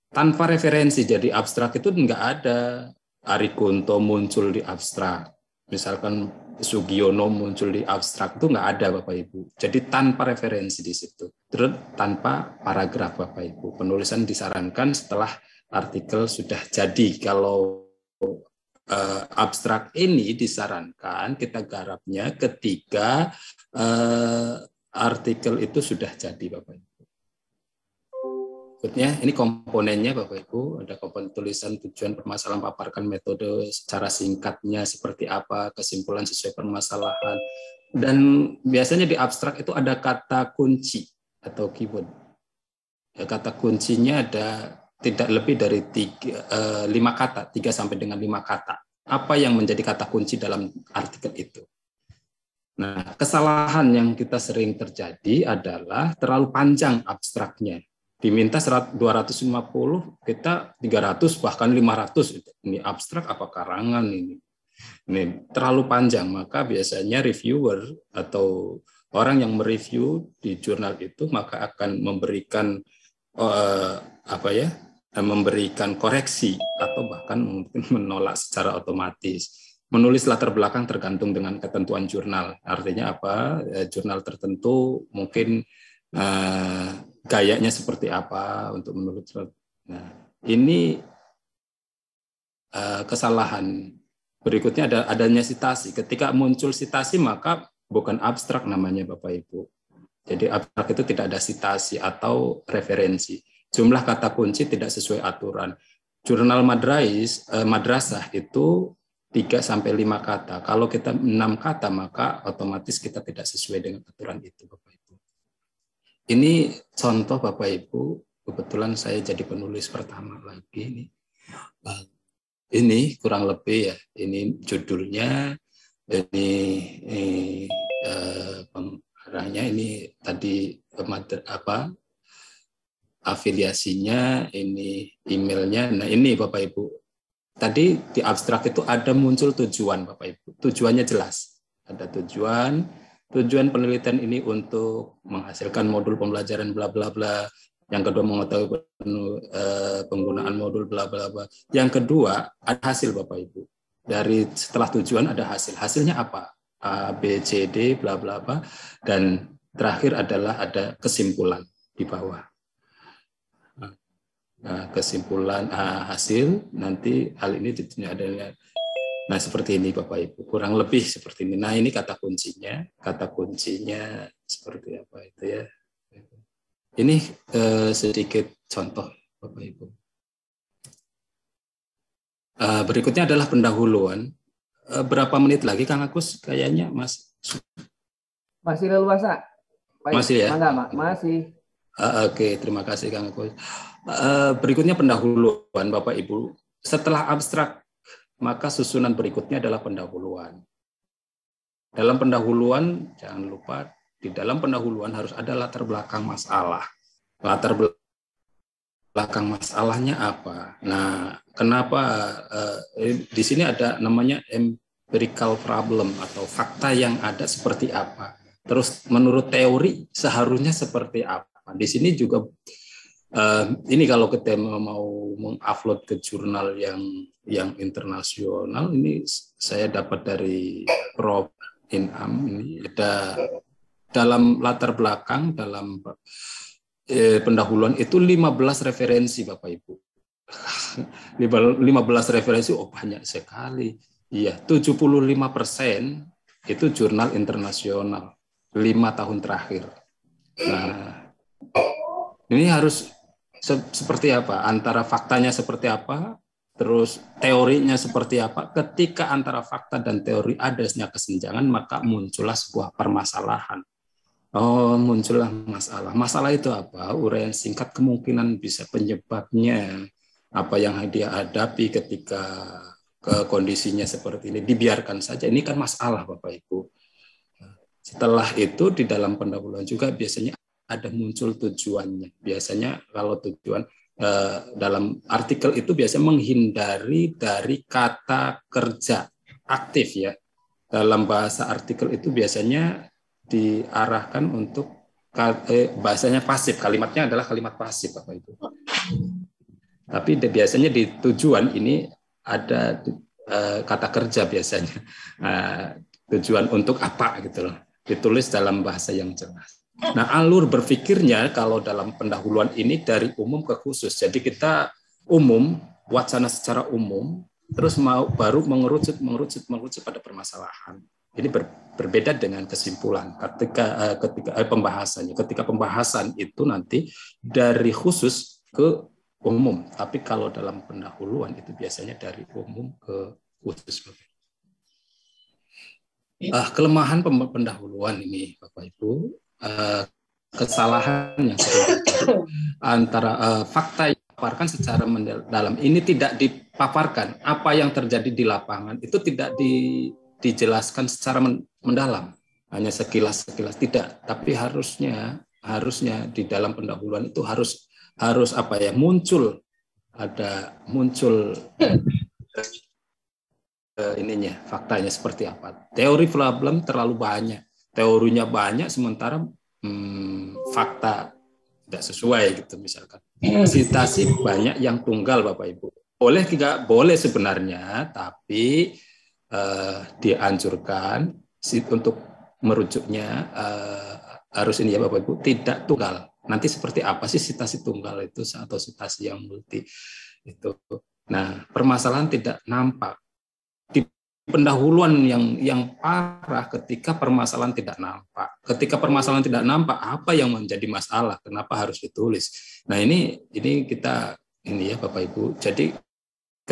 Tanpa referensi, jadi abstrak itu enggak ada. Ari Kunto muncul di abstrak. Misalkan Sugiono muncul di abstrak, itu enggak ada Bapak Ibu. Jadi tanpa referensi di situ. Terus tanpa paragraf Bapak Ibu. Penulisan disarankan setelah artikel sudah jadi. Kalau abstrak ini disarankan kita garapnya ketika artikel itu sudah jadi Bapak Ibu. Berikutnya, ini komponennya Bapak Ibu, ada komponen tulisan, tujuan, permasalahan, paparkan metode secara singkatnya seperti apa, kesimpulan sesuai permasalahan, dan biasanya di abstrak itu ada kata kunci atau keyword. Ya, kata kuncinya ada tidak lebih dari 5 kata, 3 sampai dengan 5 kata. Apa yang menjadi kata kunci dalam artikel itu? Nah, kesalahan yang kita sering terjadi adalah terlalu panjang abstraknya. Diminta 250, kita 300 bahkan 500. Ini abstrak apa karangan ini? Ini terlalu panjang, maka biasanya reviewer atau orang yang mereview di jurnal itu maka akan memberikan memberikan koreksi atau bahkan mungkin menolak secara otomatis. Menulis latar belakang tergantung dengan ketentuan jurnal. Artinya apa? Jurnal tertentu mungkin gayanya seperti apa untuk menulis. Nah, ini kesalahan. Berikutnya adanya sitasi. Ketika muncul sitasi maka bukan abstrak namanya Bapak Ibu. Jadi abstrak itu tidak ada sitasi atau referensi. Jumlah kata kunci tidak sesuai aturan. jurnal madrasah itu 3 sampai 5 kata. Kalau kita 6 kata, maka otomatis kita tidak sesuai dengan aturan itu, Bapak Ibu. Ini contoh Bapak Ibu, kebetulan saya jadi penulis pertama lagi ini. Ini kurang lebih ya, ini judulnya, ini pengarahnya, ini tadi afiliasinya, ini emailnya. Nah ini Bapak Ibu. Tadi di abstrak itu ada muncul tujuan Bapak Ibu. Tujuannya jelas. Ada tujuan penelitian ini untuk menghasilkan modul pembelajaran bla bla bla. Yang kedua mengetahui penggunaan modul bla bla bla. Yang kedua ada hasil Bapak Ibu. Dari setelah tujuan ada hasil. Hasilnya apa? A, B, C, D bla bla bla. Dan terakhir adalah ada kesimpulan di bawah. Kesimpulan hasil nanti hal ini adanya. Nah seperti ini Bapak Ibu, kurang lebih seperti ini. Nah ini kata kuncinya seperti apa itu ya. Ini sedikit contoh Bapak Ibu. Berikutnya adalah pendahuluan. Berapa menit lagi Kang Agus kayaknya Mas? Masih leluasa. Baik, masih ya? Masih. Oke, terima kasih Kang Agus. Berikutnya pendahuluan Bapak Ibu. Setelah abstrak, maka susunan berikutnya adalah pendahuluan. Dalam pendahuluan, jangan lupa, di dalam pendahuluan harus ada latar belakang masalah. Latar belakang masalahnya apa? Nah, kenapa di sini ada namanya empirical problem atau fakta yang ada seperti apa? Terus menurut teori seharusnya seperti apa? Di sini juga ini kalau kita mau mengupload ke jurnal yang internasional, ini saya dapat dari Prof. Inam, ini ada dalam latar belakang, dalam pendahuluan itu 15 referensi Bapak Ibu. 15 referensi, oh banyak sekali. Iya, 75% itu jurnal internasional 5 tahun terakhir. Nah, ini harus seperti apa? Antara faktanya seperti apa, terus teorinya seperti apa. Ketika antara fakta dan teori adanya kesenjangan, maka muncullah sebuah permasalahan. Oh, muncullah masalah. Masalah itu apa? Uraian singkat kemungkinan bisa penyebabnya, apa yang dia hadapi ketika kondisinya seperti ini. Dibiarkan saja. Ini kan masalah, Bapak Ibu. Setelah itu di dalam pendahuluan juga biasanya ada muncul tujuannya. Biasanya kalau tujuan dalam artikel itu biasanya menghindari dari kata kerja aktif ya. Dalam bahasa artikel itu biasanya diarahkan untuk bahasanya pasif. Kalimatnya adalah kalimat pasif Bapak Ibu. Tapi biasanya di tujuan ini ada kata kerja biasanya. Tujuan untuk apa gitu loh. Ditulis dalam bahasa yang jelas. Nah, alur berpikirnya kalau dalam pendahuluan ini dari umum ke khusus. Jadi kita umum, wacana secara umum, terus baru mengerucut pada permasalahan. Ini berbeda dengan kesimpulan ketika pembahasannya. Ketika pembahasan itu nanti dari khusus ke umum. Tapi kalau dalam pendahuluan itu biasanya dari umum ke khusus. Kelemahan pendahuluan ini, Bapak Ibu. Kesalahan yang sering terjadi antara fakta yang dipaparkan secara mendalam ini tidak dipaparkan, apa yang terjadi di lapangan itu tidak dijelaskan secara mendalam, hanya sekilas tidak, tapi harusnya di dalam pendahuluan itu harus apa ya, muncul ininya, faktanya seperti apa. Teori problem terlalu banyak. Teorinya banyak sementara fakta tidak sesuai gitu misalkan. Sitasi banyak yang tunggal Bapak Ibu. Boleh tidak boleh sebenarnya, tapi dianjurkan untuk merujuknya harus ini ya Bapak Ibu, tidak tunggal. Nanti seperti apa sih sitasi tunggal itu atau sitasi yang multi itu. Nah, permasalahan tidak nampak. Pendahuluan yang parah ketika permasalahan tidak nampak. Ketika permasalahan tidak nampak, apa yang menjadi masalah? Kenapa harus ditulis? Nah ini kita ini ya Bapak Ibu. Jadi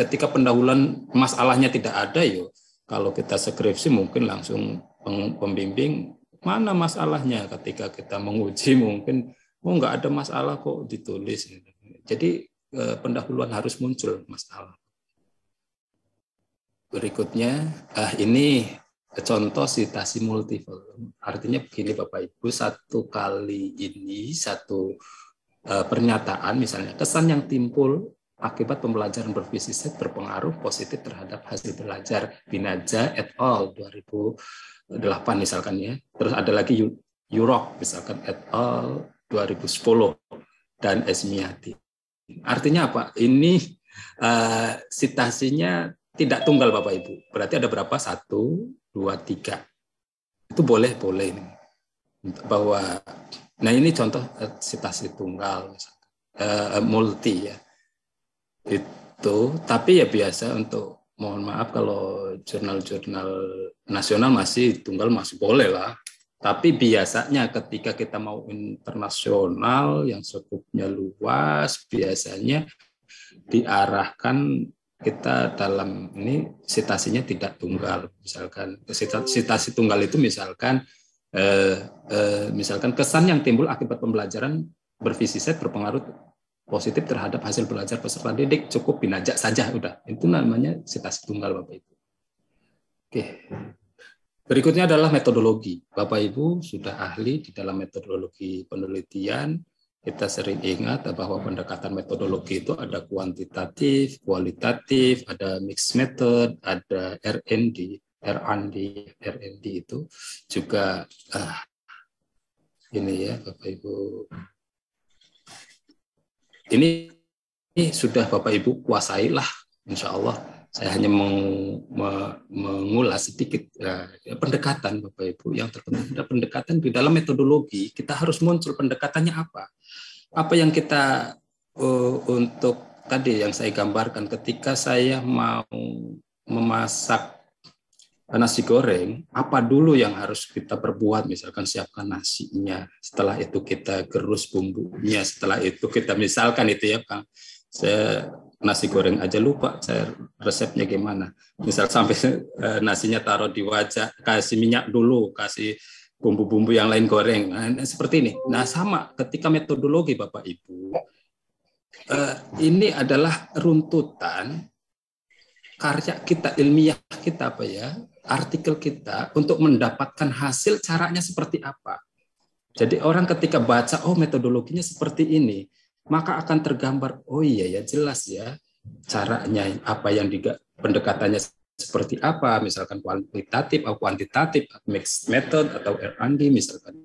ketika pendahuluan masalahnya tidak ada, yo kalau kita skripsi mungkin langsung pembimbing mana masalahnya, ketika kita menguji mungkin nggak ada masalah kok ditulis. Jadi pendahuluan harus muncul masalah. Berikutnya ini contoh sitasi multiple. Artinya begini Bapak Ibu, satu kali ini satu pernyataan misalnya kesan yang timbul akibat pembelajaran bervisi set berpengaruh positif terhadap hasil belajar, Binaja et al. 2008 misalkan ya. Terus ada lagi Yurok misalkan et al. 2010 dan Esmiati. Artinya apa? Ini sitasinya tidak tunggal Bapak Ibu. Berarti ada berapa? 1, 2, 3. Itu boleh ini. Bahwa nah ini contoh sitasi tunggal multi ya. Itu tapi ya biasa untuk, mohon maaf kalau jurnal-jurnal nasional masih tunggal masih boleh lah. Tapi biasanya ketika kita mau internasional yang skupnya luas, biasanya diarahkan kita dalam ini sitasinya tidak tunggal. Misalkan sitasi tunggal itu misalkan kesan yang timbul akibat pembelajaran bervisi set berpengaruh positif terhadap hasil belajar peserta didik, cukup Binaja saja udah. Itu namanya sitasi tunggal Bapak Ibu. Oke. Berikutnya adalah metodologi. Bapak Ibu sudah ahli di dalam metodologi penelitian. Kita sering ingat bahwa pendekatan metodologi itu ada kuantitatif, kualitatif, ada mixed method, ada R&D itu juga ini ya Bapak Ibu. Ini sudah Bapak Ibu kuasailah, insya Allah. Saya hanya mengulas sedikit pendekatan Bapak Ibu. Yang terpenting adalah pendekatan di dalam metodologi. Kita harus muncul pendekatannya apa? Apa yang kita untuk tadi yang saya gambarkan ketika saya mau memasak nasi goreng, apa dulu yang harus kita perbuat? Misalkan siapkan nasinya, setelah itu kita gerus bumbunya, setelah itu kita misalkan itu ya Kang, saya nasi goreng aja lupa saya resepnya gimana. Misal sampai nasinya taruh di wajah, kasih minyak dulu, kasih bumbu-bumbu yang lain goreng. Nah, seperti ini. Nah, sama ketika metodologi Bapak Ibu, ini adalah runtutan karya kita, ilmiah kita apa ya, artikel kita untuk mendapatkan hasil caranya seperti apa. Jadi orang ketika baca, oh metodologinya seperti ini, maka akan tergambar, oh iya ya jelas ya caranya apa yang pendekatannya seperti apa, misalkan kualitatif atau kuantitatif, mixed method atau R&D misalkan.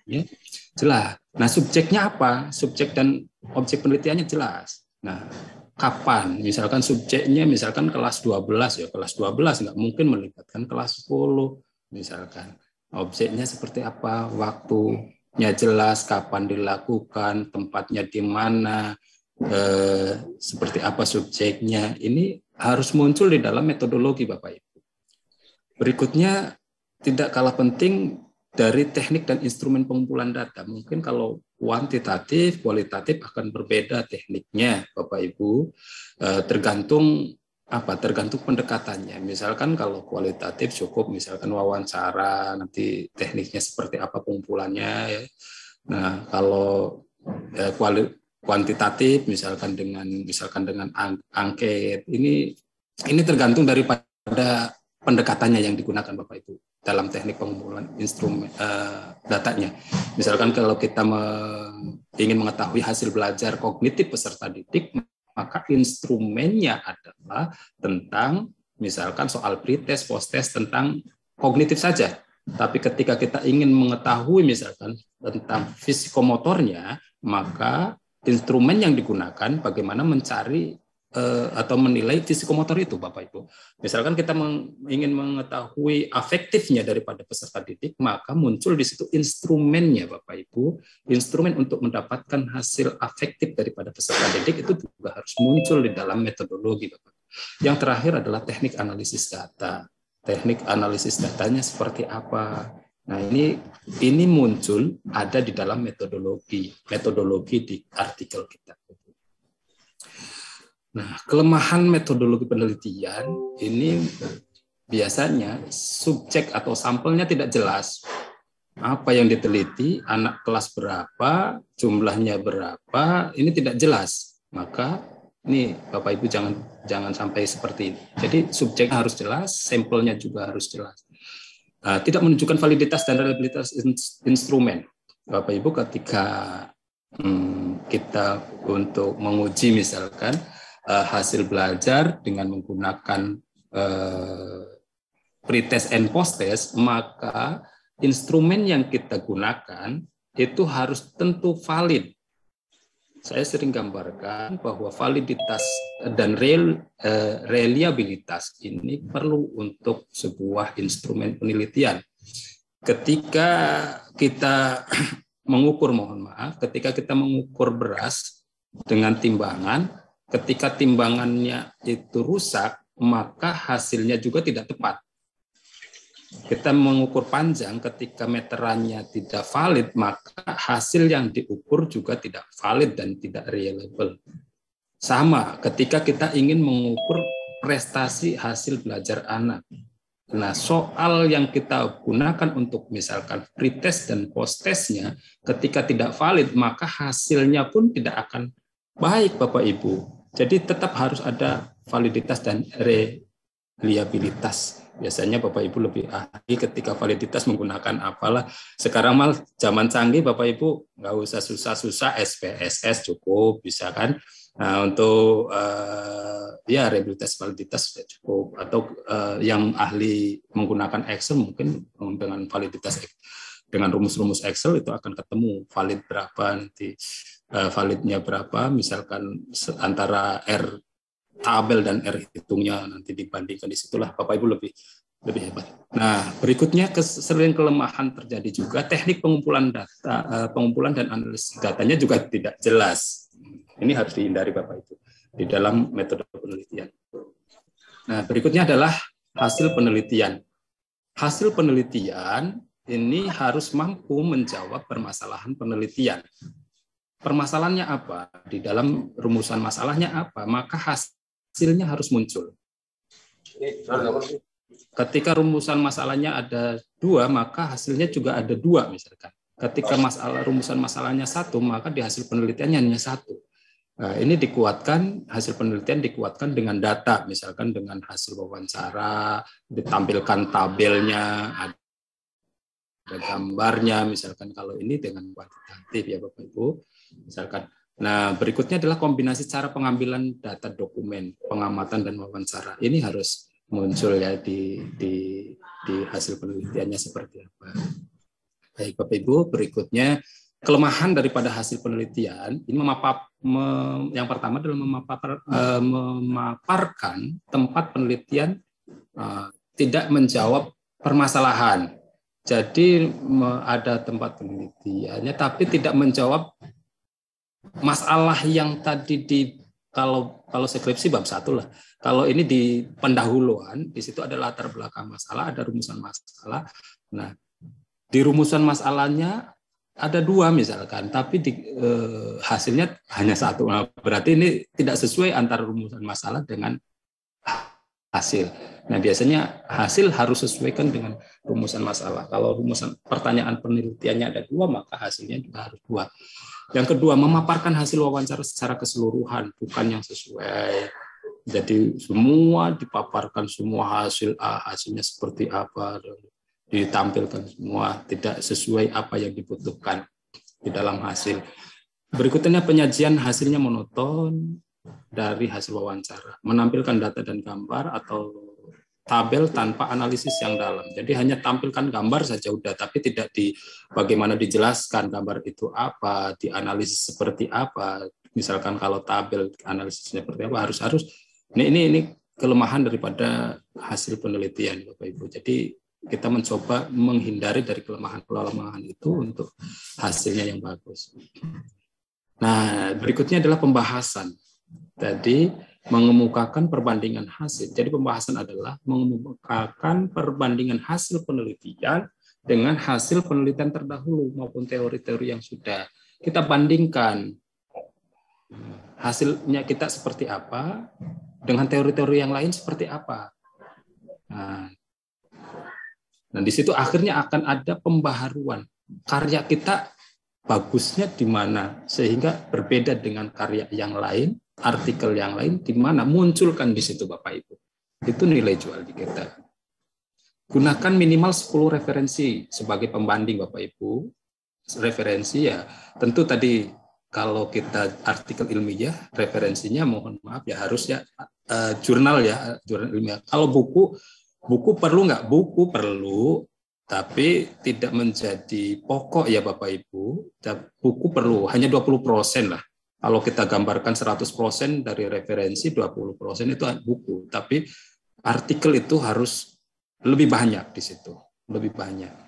Ya, jelas. Nah, subjeknya apa? Subjek dan objek penelitiannya jelas. Nah, kapan? Misalkan subjeknya misalkan kelas 12 ya, kelas 12 nggak mungkin melibatkan kelas 10 misalkan. Objeknya seperti apa? Waktunya jelas, kapan dilakukan, tempatnya di mana, seperti apa subjeknya. Ini harus muncul di dalam metodologi Bapak Ibu. Berikutnya tidak kalah penting dari teknik dan instrumen pengumpulan data. Mungkin kalau kuantitatif, kualitatif akan berbeda tekniknya Bapak Ibu, tergantung pendekatannya. Misalkan kalau kualitatif cukup misalkan wawancara, nanti tekniknya seperti apa pengumpulannya ya. Nah, kalau kuantitatif misalkan dengan angket, ini tergantung daripada pendekatannya yang digunakan Bapak Ibu dalam teknik pengumpulan instrumen datanya. Misalkan kalau kita ingin mengetahui hasil belajar kognitif peserta didik, maka instrumennya adalah tentang misalkan soal pretest, post-test tentang kognitif saja. Tapi ketika kita ingin mengetahui misalkan tentang fisikomotornya, maka instrumen yang digunakan bagaimana mencari atau menilai fisikomotor itu Bapak Ibu. Misalkan kita ingin mengetahui afektifnya daripada peserta didik, maka muncul di situ instrumennya Bapak Ibu. Instrumen untuk mendapatkan hasil afektif daripada peserta didik itu juga harus muncul di dalam metodologi Bapak. Yang terakhir adalah teknik analisis data. Teknik analisis datanya seperti apa? Nah, ini muncul ada di dalam metodologi di artikel kita. Nah, kelemahan metodologi penelitian ini biasanya subjek atau sampelnya tidak jelas. Apa yang diteliti, anak kelas berapa, jumlahnya berapa, ini tidak jelas. Maka ini Bapak Ibu jangan sampai seperti ini. Jadi subjek harus jelas, sampelnya juga harus jelas. Tidak menunjukkan validitas dan reliabilitas instrumen. Bapak Ibu ketika kita untuk menguji misalkan hasil belajar dengan menggunakan pretest and post-test, maka instrumen yang kita gunakan itu harus tentu valid. Saya sering gambarkan bahwa validitas dan reliabilitas ini perlu untuk sebuah instrumen penelitian. Ketika kita mengukur, ketika kita mengukur beras dengan timbangan, ketika timbangannya itu rusak, maka hasilnya juga tidak tepat. Kita mengukur panjang, ketika meterannya tidak valid, maka hasil yang diukur juga tidak valid dan tidak reliable. Sama ketika kita ingin mengukur prestasi hasil belajar anak. Nah, soal yang kita gunakan untuk misalkan pretest dan post-testnya, ketika tidak valid, maka hasilnya pun tidak akan baik, Bapak Ibu. Jadi tetap harus ada validitas dan reliabilitas. Biasanya Bapak Ibu lebih ahli ketika validitas menggunakan apalah. Sekarang mal zaman canggih Bapak Ibu nggak usah susah-susah, SPSS cukup, bisa kan. Nah, untuk ya reliabilitas validitas sudah cukup. Atau yang ahli menggunakan Excel mungkin dengan validitas dengan rumus-rumus Excel itu akan ketemu valid berapa nanti. Validnya berapa, misalkan antara R tabel dan R hitungnya nanti dibandingkan, disitulah Bapak Ibu lebih hebat. Nah, berikutnya sering kelemahan terjadi juga teknik pengumpulan data, pengumpulan dan analisis datanya juga tidak jelas. Ini harus dihindari Bapak Ibu di dalam metode penelitian. Nah, berikutnya adalah hasil penelitian. Hasil penelitian ini harus mampu menjawab permasalahan penelitian. Permasalahannya apa? Di dalam rumusan masalahnya apa? Maka hasilnya harus muncul. Ketika rumusan masalahnya ada 2, maka hasilnya juga ada 2 misalkan. Ketika rumusan masalahnya 1, maka di hasil penelitiannya hanya 1. Nah, ini dikuatkan, hasil penelitian dikuatkan dengan data, misalkan dengan hasil wawancara, ditampilkan tabelnya, ada gambarnya, misalkan kalau ini dengan kuantitatif ya Bapak Ibu. Misalkan. Nah, berikutnya adalah kombinasi cara pengambilan data dokumen, pengamatan dan wawancara. Ini harus muncul ya di hasil penelitiannya seperti apa. Baik Bapak Ibu, berikutnya kelemahan daripada hasil penelitian ini yang pertama adalah memaparkan tempat penelitian tidak menjawab permasalahan. Jadi ada tempat penelitiannya tapi tidak menjawab masalah yang tadi kalau skripsi bab 1 lah. Kalau ini di pendahuluan, di situ ada latar belakang masalah, ada rumusan masalah. Nah, di rumusan masalahnya ada 2 misalkan, tapi hasilnya hanya 1. Nah, berarti ini tidak sesuai antara rumusan masalah dengan hasil. Nah, biasanya hasil harus sesuaikan dengan rumusan masalah. Kalau rumusan pertanyaan penelitiannya ada 2, maka hasilnya juga harus 2. Yang kedua, memaparkan hasil wawancara secara keseluruhan, bukan yang sesuai. Jadi semua dipaparkan, semua hasilnya seperti apa, ditampilkan semua, tidak sesuai apa yang dibutuhkan di dalam hasil. Berikutnya penyajian hasilnya monoton dari hasil wawancara, menampilkan data dan gambar atau tabel tanpa analisis yang dalam. Jadi hanya tampilkan gambar saja udah, tapi tidak bagaimana dijelaskan gambar itu apa, dianalisis seperti apa. Misalkan kalau tabel analisisnya seperti apa, harus ini kelemahan daripada hasil penelitian Bapak Ibu. Jadi kita mencoba menghindari dari kelemahan itu untuk hasilnya yang bagus. Nah, berikutnya adalah pembahasan. Tadi mengemukakan perbandingan hasil. Jadi pembahasan adalah mengemukakan perbandingan hasil penelitian dengan hasil penelitian terdahulu maupun teori-teori yang sudah kita bandingkan. Hasilnya kita seperti apa, dengan teori-teori yang lain seperti apa. Nah, dan di situ akhirnya akan ada pembaharuan. Karya kita bagusnya di mana, sehingga berbeda dengan karya yang lain, artikel yang lain, di mana munculkan di situ Bapak Ibu. Itu nilai jual di kita. Gunakan minimal 10 referensi sebagai pembanding Bapak Ibu. Referensi ya tentu tadi kalau kita artikel ilmiah, referensinya mohon maaf ya harus ya jurnal ilmiah. Kalau buku perlu nggak? Buku perlu, tapi tidak menjadi pokok ya Bapak Ibu. Buku perlu, hanya 20% lah. Kalau kita gambarkan 100% dari referensi, 20% itu buku. Tapi artikel itu harus lebih banyak di situ, lebih banyak.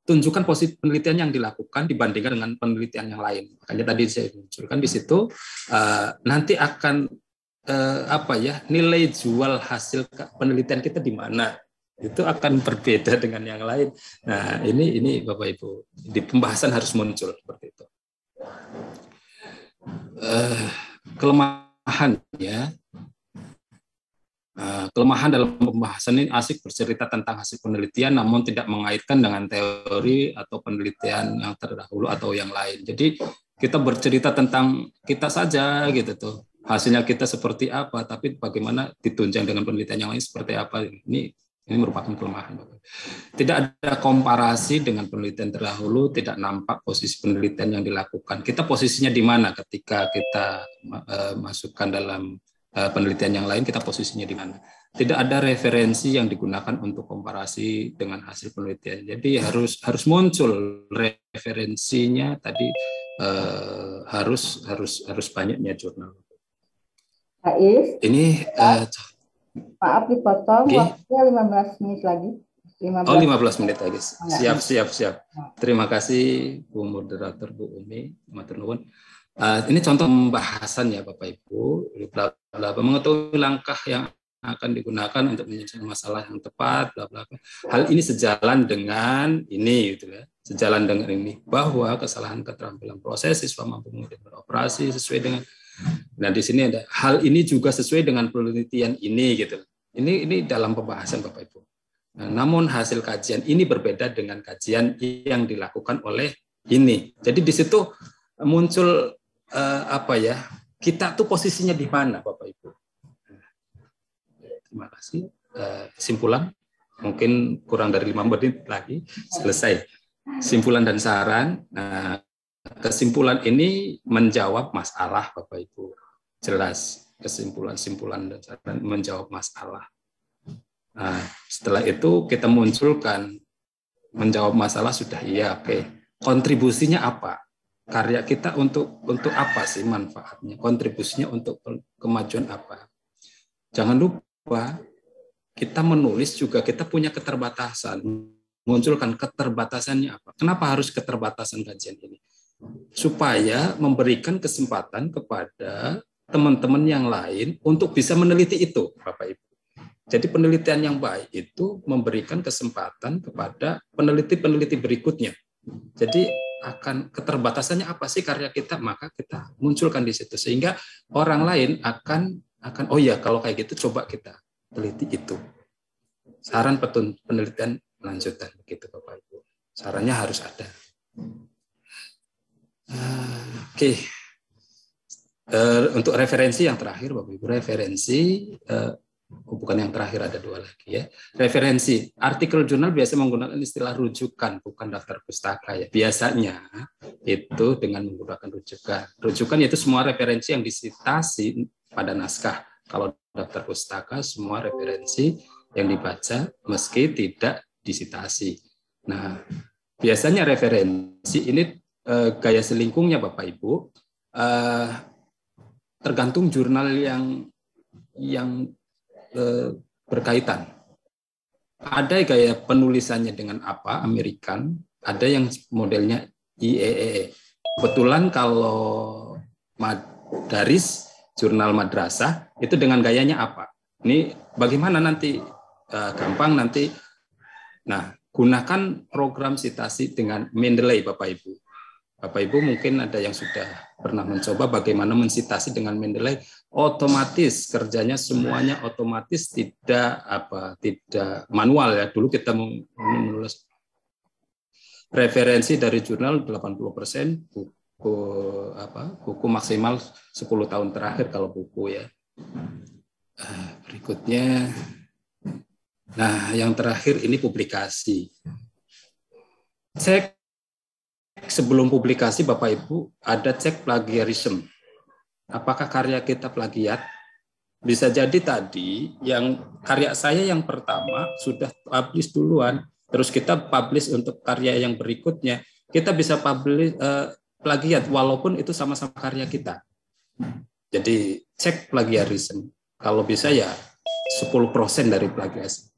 Tunjukkan posisi penelitian yang dilakukan dibandingkan dengan penelitian yang lain. Makanya tadi saya munculkan di situ nanti akan nilai jual hasil penelitian kita di mana itu akan berbeda dengan yang lain. Nah ini Bapak Ibu di pembahasan harus muncul seperti itu. Kelemahan ya. Kelemahan dalam pembahasan ini asik bercerita tentang hasil penelitian namun tidak mengaitkan dengan teori atau penelitian yang terdahulu atau yang lain. Jadi kita bercerita tentang kita saja gitu tuh. Hasilnya kita seperti apa, tapi bagaimana ditunjang dengan penelitian yang lain seperti apa. Ini merupakan kelemahan. Tidak ada komparasi dengan penelitian terdahulu, tidak nampak posisi penelitian yang dilakukan. Kita posisinya di mana ketika kita masukkan dalam penelitian yang lain, kita posisinya di mana. Tidak ada referensi yang digunakan untuk komparasi dengan hasil penelitian. Jadi harus muncul referensinya tadi, harus banyaknya jurnal. Pak Is, ini maaf dipotong, okay. Waktunya 15 menit lagi. 15 menit lagi. Siap. Terima kasih Bu Moderator, Bu Umi, matur nuwun. Ini contoh pembahasan ya Bapak Ibu, mengetahui langkah yang akan digunakan untuk menyelesaikan masalah yang tepat, bla bla. Hal ini sejalan dengan ini, gitu ya. Sejalan dengan ini bahwa kesalahan keterampilan proses siswa mampu mengerti beroperasi sesuai dengan. Nah di sini ada hal ini juga sesuai dengan penelitian ini, gitu. Ini dalam pembahasan Bapak Ibu. Nah, namun hasil kajian ini berbeda dengan kajian yang dilakukan oleh ini. Jadi di situ muncul kita tuh posisinya di mana Bapak Ibu. Terima kasih. Simpulan mungkin kurang dari 5 menit lagi selesai. Simpulan dan saran. Nah, kesimpulan ini menjawab masalah Bapak Ibu. Jelas kesimpulan dan saran menjawab masalah. Nah, setelah itu kita munculkan menjawab masalah sudah iya, oke. Kontribusinya apa? Karya kita untuk apa sih manfaatnya? Kontribusinya untuk kemajuan apa? Jangan lupa kita menulis juga kita punya keterbatasan. Munculkan keterbatasannya apa? Kenapa harus keterbatasan kajian ini? Supaya memberikan kesempatan kepada teman-teman yang lain untuk bisa meneliti itu, Bapak Ibu. Jadi penelitian yang baik itu memberikan kesempatan kepada peneliti-peneliti berikutnya. Jadi akan keterbatasannya apa sih karya kita, maka kita munculkan di situ sehingga orang lain akan oh ya kalau kayak gitu coba kita teliti itu. Saran penelitian lanjutan begitu Bapak Ibu. Sarannya harus ada. Oke. Untuk referensi yang terakhir Bapak Ibu, referensi bukan yang terakhir, ada 2 lagi ya. Referensi artikel jurnal biasa menggunakan istilah rujukan, bukan daftar pustaka ya. Biasanya itu dengan menggunakan rujukan. Rujukan yaitu semua referensi yang disitasi pada naskah. Kalau daftar pustaka semua referensi yang dibaca meski tidak disitasi. Nah, biasanya referensi ini gaya selingkungnya Bapak Ibu tergantung jurnal yang berkaitan. Ada gaya penulisannya dengan apa, American, ada yang modelnya IEEE. Kebetulan kalau Madaris, jurnal madrasah, itu dengan gayanya apa? Ini bagaimana nanti? Gampang nanti. Nah, gunakan program citasi dengan Mendeley, Bapak Ibu. Bapak Ibu mungkin ada yang sudah pernah mencoba bagaimana mensitasi dengan Mendeley, otomatis kerjanya semuanya otomatis, tidak manual ya. Dulu kita menulis referensi dari jurnal 80%, buku maksimal 10 tahun terakhir kalau buku ya. Berikutnya, nah yang terakhir ini publikasi. Cek sebelum publikasi Bapak Ibu ada cek plagiarisme. Apakah karya kita plagiat? Bisa jadi tadi yang karya saya yang pertama sudah publish duluan, terus kita publish untuk karya yang berikutnya, kita bisa publish plagiat walaupun itu sama-sama karya kita. Jadi cek plagiarisme. Kalau bisa ya 10% dari plagiasi.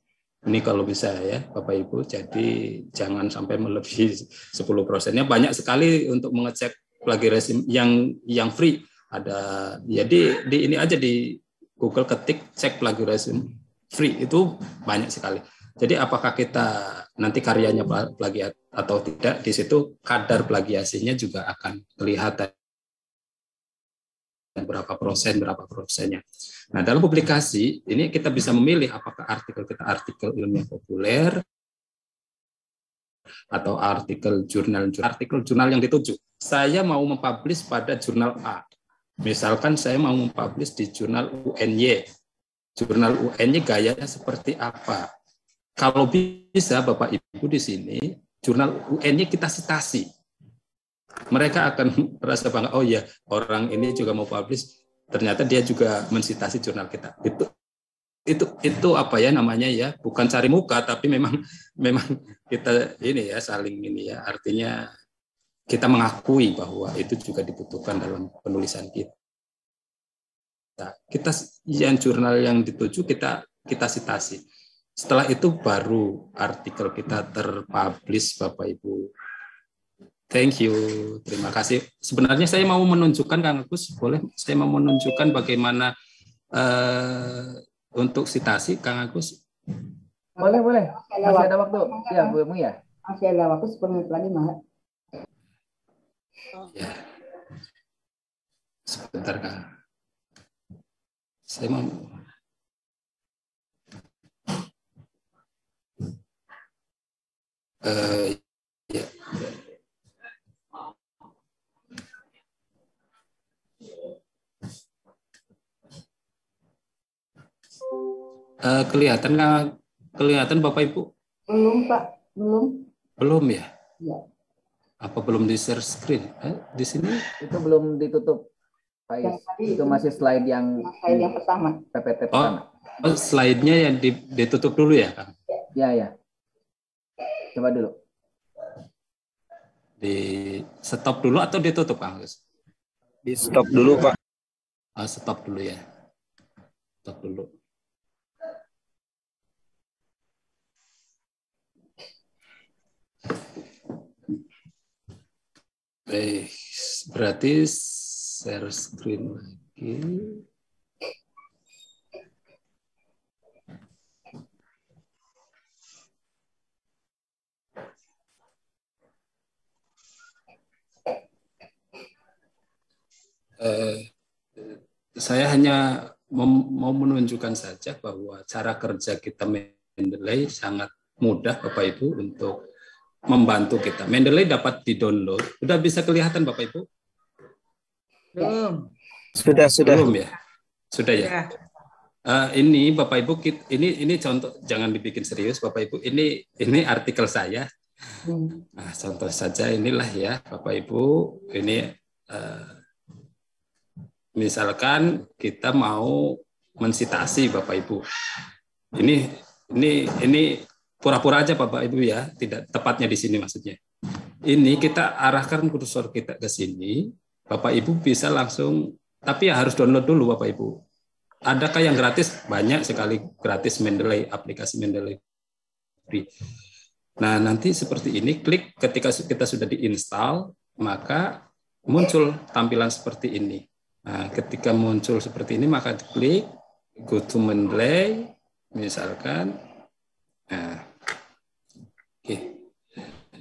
Ini kalau bisa ya Bapak Ibu, jadi jangan sampai melebihi 10%-nya. Banyak sekali untuk mengecek plagiarisme yang free. Ada, jadi di ini aja di Google ketik cek plagiarisme free, itu banyak sekali. Jadi apakah kita nanti karyanya plagiat atau tidak, di situ kadar plagiasinya juga akan kelihatan. Berapa persennya. Nah, dalam publikasi ini kita bisa memilih apakah artikel kita artikel ilmiah populer atau artikel jurnal yang dituju. Saya mau mempublish pada jurnal A. Misalkan saya mau mempublish di jurnal UNY. Jurnal UNY gayanya seperti apa? Kalau bisa Bapak Ibu di sini, jurnal UNY kita sitasi. Mereka akan merasa bangga, oh ya orang ini juga mau publish, ternyata dia juga mensitasi jurnal kita. Itu apa ya namanya ya, bukan cari muka, tapi memang kita ini ya saling ini ya, artinya kita mengakui bahwa itu juga dibutuhkan dalam penulisan kita. Kita yang jurnal yang dituju kita sitasi. Setelah itu baru artikel kita terpublish Bapak Ibu. Thank you, terima kasih. Sebenarnya saya mau menunjukkan, Kang Agus, boleh? Saya mau menunjukkan bagaimana untuk sitasi, Kang Agus. Boleh. Masih ada waktu. Ya, Bu ya. Masih ada waktu 10 menit lagi, Mak. Ya. Sebentar, Kang. Saya mau. Ya. Kelihatan Bapak Ibu? Belum, Pak. Belum ya? Ya. Apa belum di share screen? Di sini itu belum ditutup, Pak Is. Itu masih slide yang pertama. PPT pertama. Oh, slide-nya yang ditutup dulu ya, Kang? Ya. Coba dulu. Di stop dulu atau ditutup, Kang? Di stop dulu, Pak. Stop dulu ya. Stop dulu. Baik, berarti share screen lagi. Saya hanya mau menunjukkan saja bahwa cara kerja kita Mendeley sangat mudah Bapak Ibu untuk membantu kita. Mendeley dapat di-download. Sudah bisa kelihatan Bapak Ibu? Belum. Sudah. Belum ya? Sudah ya? Ini Bapak Ibu, ini contoh, jangan dibikin serius Bapak Ibu. Ini artikel saya. Nah, contoh saja inilah ya Bapak Ibu. Ini misalkan kita mau mensitasi Bapak Ibu. Ini pura-pura aja Bapak Ibu ya, tidak tepatnya di sini maksudnya. Ini kita arahkan kursor kita ke sini, Bapak Ibu bisa langsung, tapi ya harus download dulu Bapak Ibu. Adakah yang gratis? Banyak sekali gratis Mendeley, aplikasi Mendeley. Nah, nanti seperti ini, klik ketika kita sudah diinstal, maka muncul tampilan seperti ini. Nah, ketika muncul seperti ini, maka klik go to Mendeley, misalkan. Nah, oke.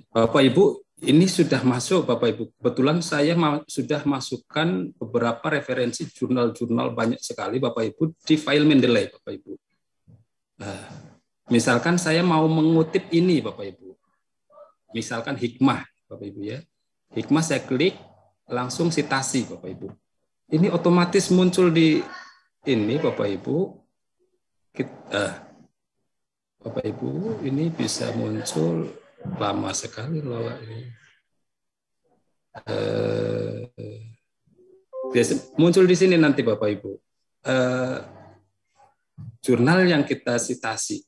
Bapak Ibu, ini sudah masuk Bapak Ibu. Kebetulan saya sudah masukkan beberapa referensi jurnal-jurnal banyak sekali Bapak Ibu di file Mendeley Bapak Ibu. Misalkan saya mau mengutip ini Bapak Ibu. Misalkan hikmah Bapak Ibu ya. Hikmah saya klik langsung sitasi Bapak Ibu. Ini otomatis muncul di ini Bapak Ibu. Bapak Ibu ini bisa muncul lama sekali loh ini. Muncul di sini nanti Bapak Ibu. Jurnal yang kita sitasi.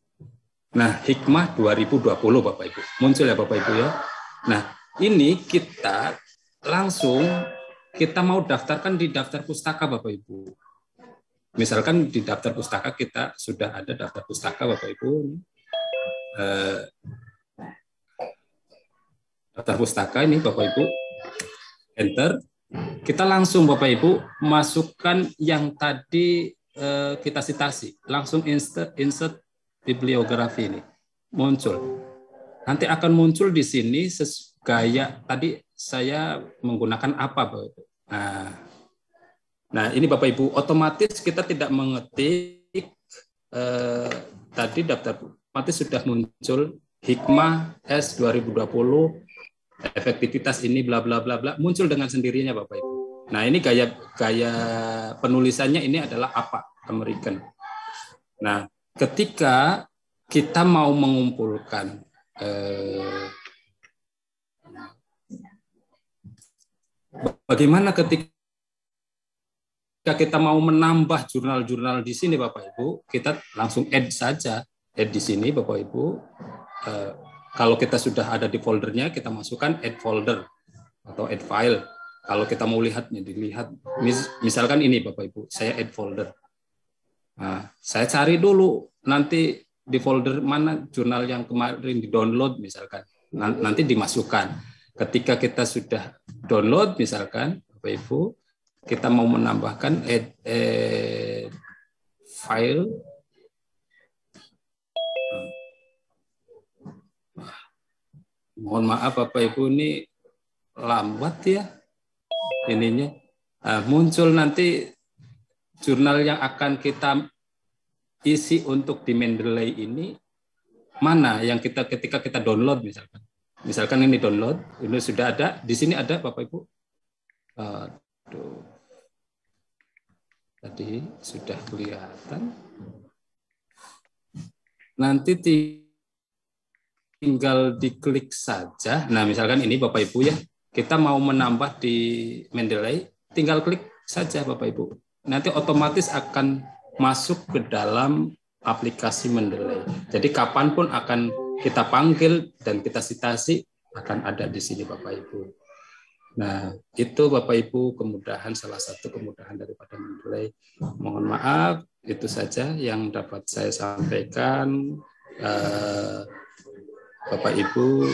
Nah, hikmah 2020 Bapak Ibu. Muncul ya Bapak Ibu ya. Nah, ini kita langsung kita mau daftarkan di daftar pustaka Bapak Ibu. Misalkan di daftar pustaka kita sudah ada daftar pustaka Bapak Ibu. Daftar pustaka ini Bapak Ibu, enter, kita langsung Bapak Ibu masukkan yang tadi kita sitasi, langsung insert bibliografi ini muncul. Nanti akan muncul di sini gaya tadi saya menggunakan apa Bapak Ibu. Nah ini Bapak Ibu otomatis kita tidak mengetik tadi daftar otomatis sudah muncul hikmah S 2020 efektivitas ini bla bla bla bla muncul dengan sendirinya Bapak Ibu. Nah, ini gaya penulisannya ini adalah apa? American. Nah, ketika kita mau mengumpulkan bagaimana ketika kita mau menambah jurnal-jurnal di sini Bapak Ibu, kita langsung add saja, add di sini Bapak Ibu. Kalau kita sudah ada di foldernya, kita masukkan add folder atau add file. Kalau kita mau lihatnya, dilihat. Misalkan ini Bapak Ibu, saya add folder. Nah, saya cari dulu nanti di folder mana jurnal yang kemarin di-download misalkan. Nanti dimasukkan. Ketika kita sudah download misalkan, Bapak Ibu, kita mau menambahkan add file. Mohon maaf Bapak Ibu ini lambat ya ininya. Muncul nanti jurnal yang akan kita isi untuk di Mendeley ini mana yang ketika kita download misalkan. Misalkan ini download, ini sudah ada, di sini ada Bapak Ibu. Tadi sudah kelihatan. Nanti tinggal diklik saja. Nah, misalkan ini Bapak Ibu ya, kita mau menambah di Mendeley, tinggal klik saja Bapak Ibu. Nanti otomatis akan masuk ke dalam aplikasi Mendeley. Jadi kapanpun akan kita panggil dan kita sitasi akan ada di sini Bapak Ibu. Nah, itu Bapak Ibu kemudahan, salah satu kemudahan daripada Mendeley. Mohon maaf, itu saja yang dapat saya sampaikan. Bapak Ibu,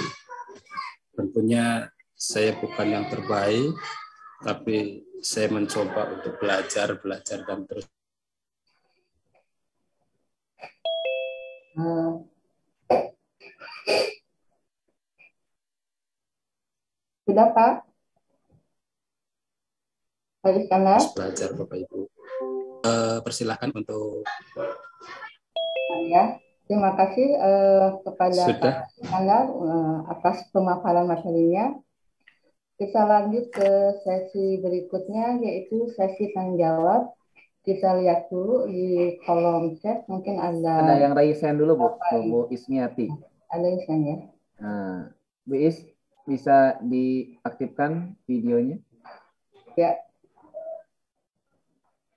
tentunya saya bukan yang terbaik, tapi saya mencoba untuk belajar dan terus. Sudah Pak? Pak Iskandar? Belajar Bapak Ibu. Persilahkan untuk. Ya. Terima kasih kepada Pak Iskandar atas pemaparan materinya. Kita lanjut ke sesi berikutnya, yaitu sesi tanya jawab. Kita lihat dulu di kolom chat, mungkin ada yang raise hand dulu Bu Ismiati. Ada Iskan ya. Nah, Bu Is bisa diaktifkan videonya? Ya.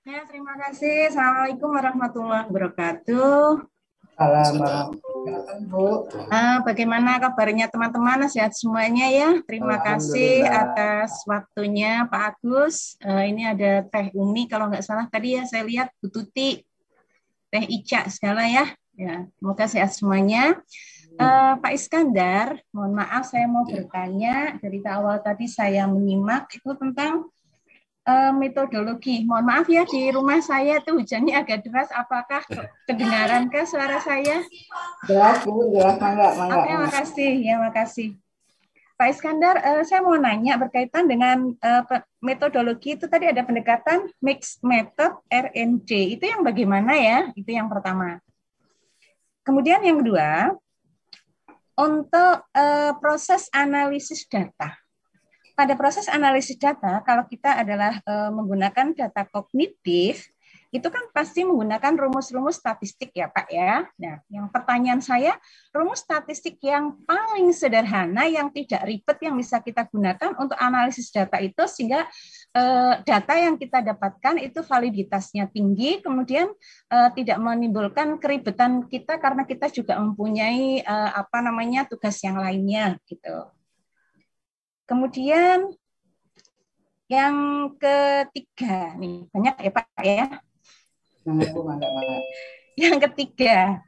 Ya, terima kasih. Assalamualaikum warahmatullahi wabarakatuh. Assalamualaikum Bu. Bagaimana kabarnya teman-teman? Sehat semuanya ya. Terima kasih atas waktunya Pak Agus. Ini ada Teh Umi kalau nggak salah tadi ya saya lihat, Bu Tuti, Teh Ica segala ya. Ya, semoga sehat semuanya. Pak Iskandar, mohon maaf saya mau bertanya dari awal tadi saya menyimak itu tentang metodologi. Mohon maaf ya, di rumah saya tuh hujannya agak deras. Apakah kedengaran suara saya? Jelas Bu, jelas, mangga. Oke, makasih. Ya, makasih. Pak Iskandar, saya mau nanya berkaitan dengan metodologi itu tadi ada pendekatan mixed method R&D. Itu yang bagaimana ya? Itu yang pertama. Kemudian yang kedua, untuk proses analisis data. Pada proses analisis data, kalau kita adalah menggunakan data kognitif, itu kan pasti menggunakan rumus-rumus statistik ya Pak ya. Nah, yang pertanyaan saya, rumus statistik yang paling sederhana, yang tidak ribet, yang bisa kita gunakan untuk analisis data itu, sehingga data yang kita dapatkan itu validitasnya tinggi, kemudian tidak menimbulkan keribetan kita karena kita juga mempunyai tugas yang lainnya gitu. Kemudian yang ketiga nih, banyak ya Pak ya. Yang ketiga,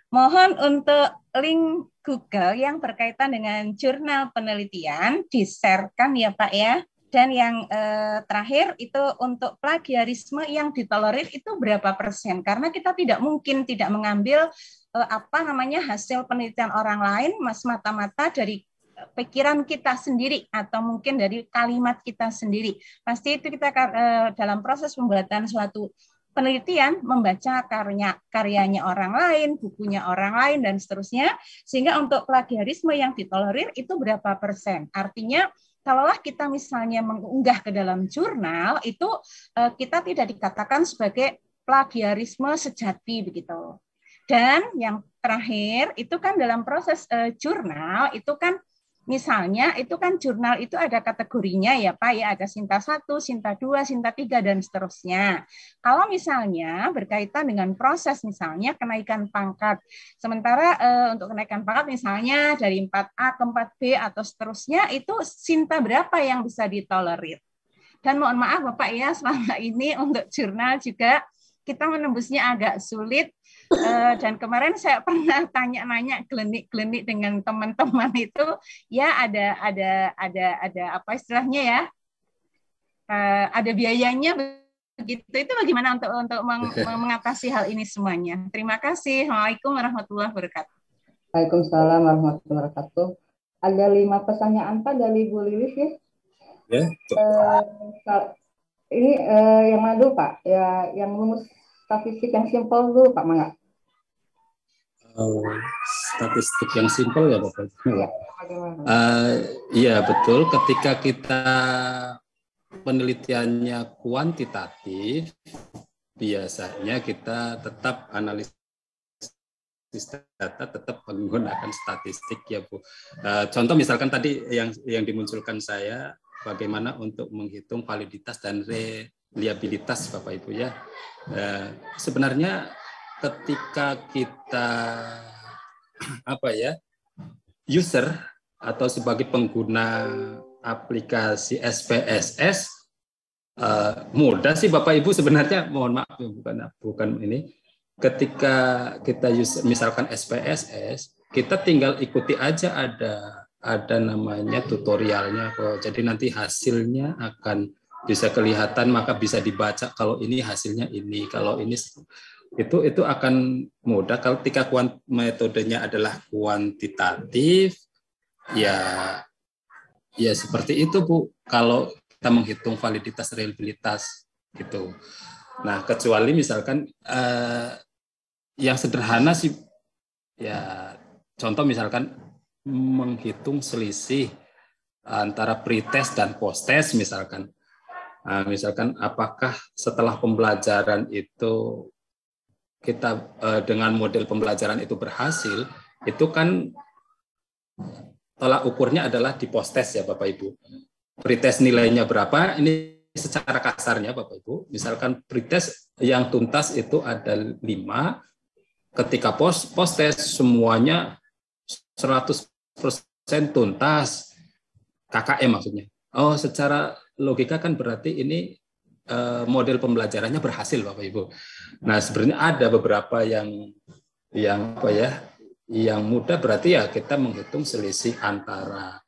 mohon untuk link Google yang berkaitan dengan jurnal penelitian di-share-kan ya Pak ya. Dan yang terakhir itu untuk plagiarisme yang ditolerir itu berapa persen? Karena kita tidak mungkin tidak mengambil hasil penelitian orang lain mata-mata dari pikiran kita sendiri atau mungkin dari kalimat kita sendiri. Pasti itu kita dalam proses pembuatan suatu penelitian membaca karyanya orang lain, bukunya orang lain, dan seterusnya. Sehingga untuk plagiarisme yang ditolerir itu berapa persen. Artinya, kalaulah kita misalnya mengunggah ke dalam jurnal, itu kita tidak dikatakan sebagai plagiarisme sejati begitu. Dan yang terakhir, itu kan dalam proses jurnal, itu kan misalnya itu kan jurnal itu ada kategorinya ya Pak ya, ada Sinta 1, Sinta 2, Sinta 3 dan seterusnya. Kalau misalnya berkaitan dengan proses misalnya kenaikan pangkat, sementara untuk kenaikan pangkat misalnya dari 4A ke 4B atau seterusnya, itu Sinta berapa yang bisa ditolerir? Dan mohon maaf Bapak ya, selama ini untuk jurnal juga kita menembusnya agak sulit. Dan kemarin saya pernah tanya-nanya gelenik-gelenik dengan teman-teman itu, ya ada apa istilahnya ya, ada biayanya begitu. Itu bagaimana untuk mengatasi hal ini semuanya? Terima kasih. Assalamualaikum warahmatullahi wabarakatuh. Waalaikumsalam warahmatullahi wabarakatuh. Ada 5 pertanyaan Pak dari Bu Lilis ya. Ya. Ini yang mana dulu Pak? Ya, yang rumus statistik yang simpel dulu Pak Mangga. Statistik yang simpel ya Bapak. Ya, iya betul. Ketika kita penelitiannya kuantitatif, biasanya kita tetap analisis data, tetap menggunakan statistik ya Bu. Contoh misalkan tadi yang dimunculkan saya, bagaimana untuk menghitung validitas dan reliabilitas Bapak Ibu ya. Sebenarnya ketika kita user atau sebagai pengguna aplikasi SPSS, mudah sih Bapak Ibu sebenarnya, mohon maaf bukan ini. Ketika kita misalkan SPSS, kita tinggal ikuti aja, ada namanya tutorialnya kok. Jadi nanti hasilnya akan bisa kelihatan, maka bisa dibaca kalau ini hasilnya ini, kalau ini itu akan mudah. Kalau ketika metodenya adalah kuantitatif, ya seperti itu Bu. Kalau kita menghitung validitas reliabilitas gitu. Nah, kecuali misalkan yang sederhana sih, ya contoh misalkan menghitung selisih antara pretest dan posttest misalkan. Misalkan apakah setelah pembelajaran itu kita dengan model pembelajaran itu berhasil, itu kan tolak ukurnya adalah di posttest ya Bapak Ibu. Pretest nilainya berapa? Ini secara kasarnya Bapak Ibu. Misalkan pretest yang tuntas itu ada 5, ketika posttest semuanya 100% tuntas, KKM maksudnya. Oh, secara logika kan berarti ini model pembelajarannya berhasil Bapak Ibu. Nah, sebenarnya ada beberapa yang mudah, berarti ya kita menghitung selisih antara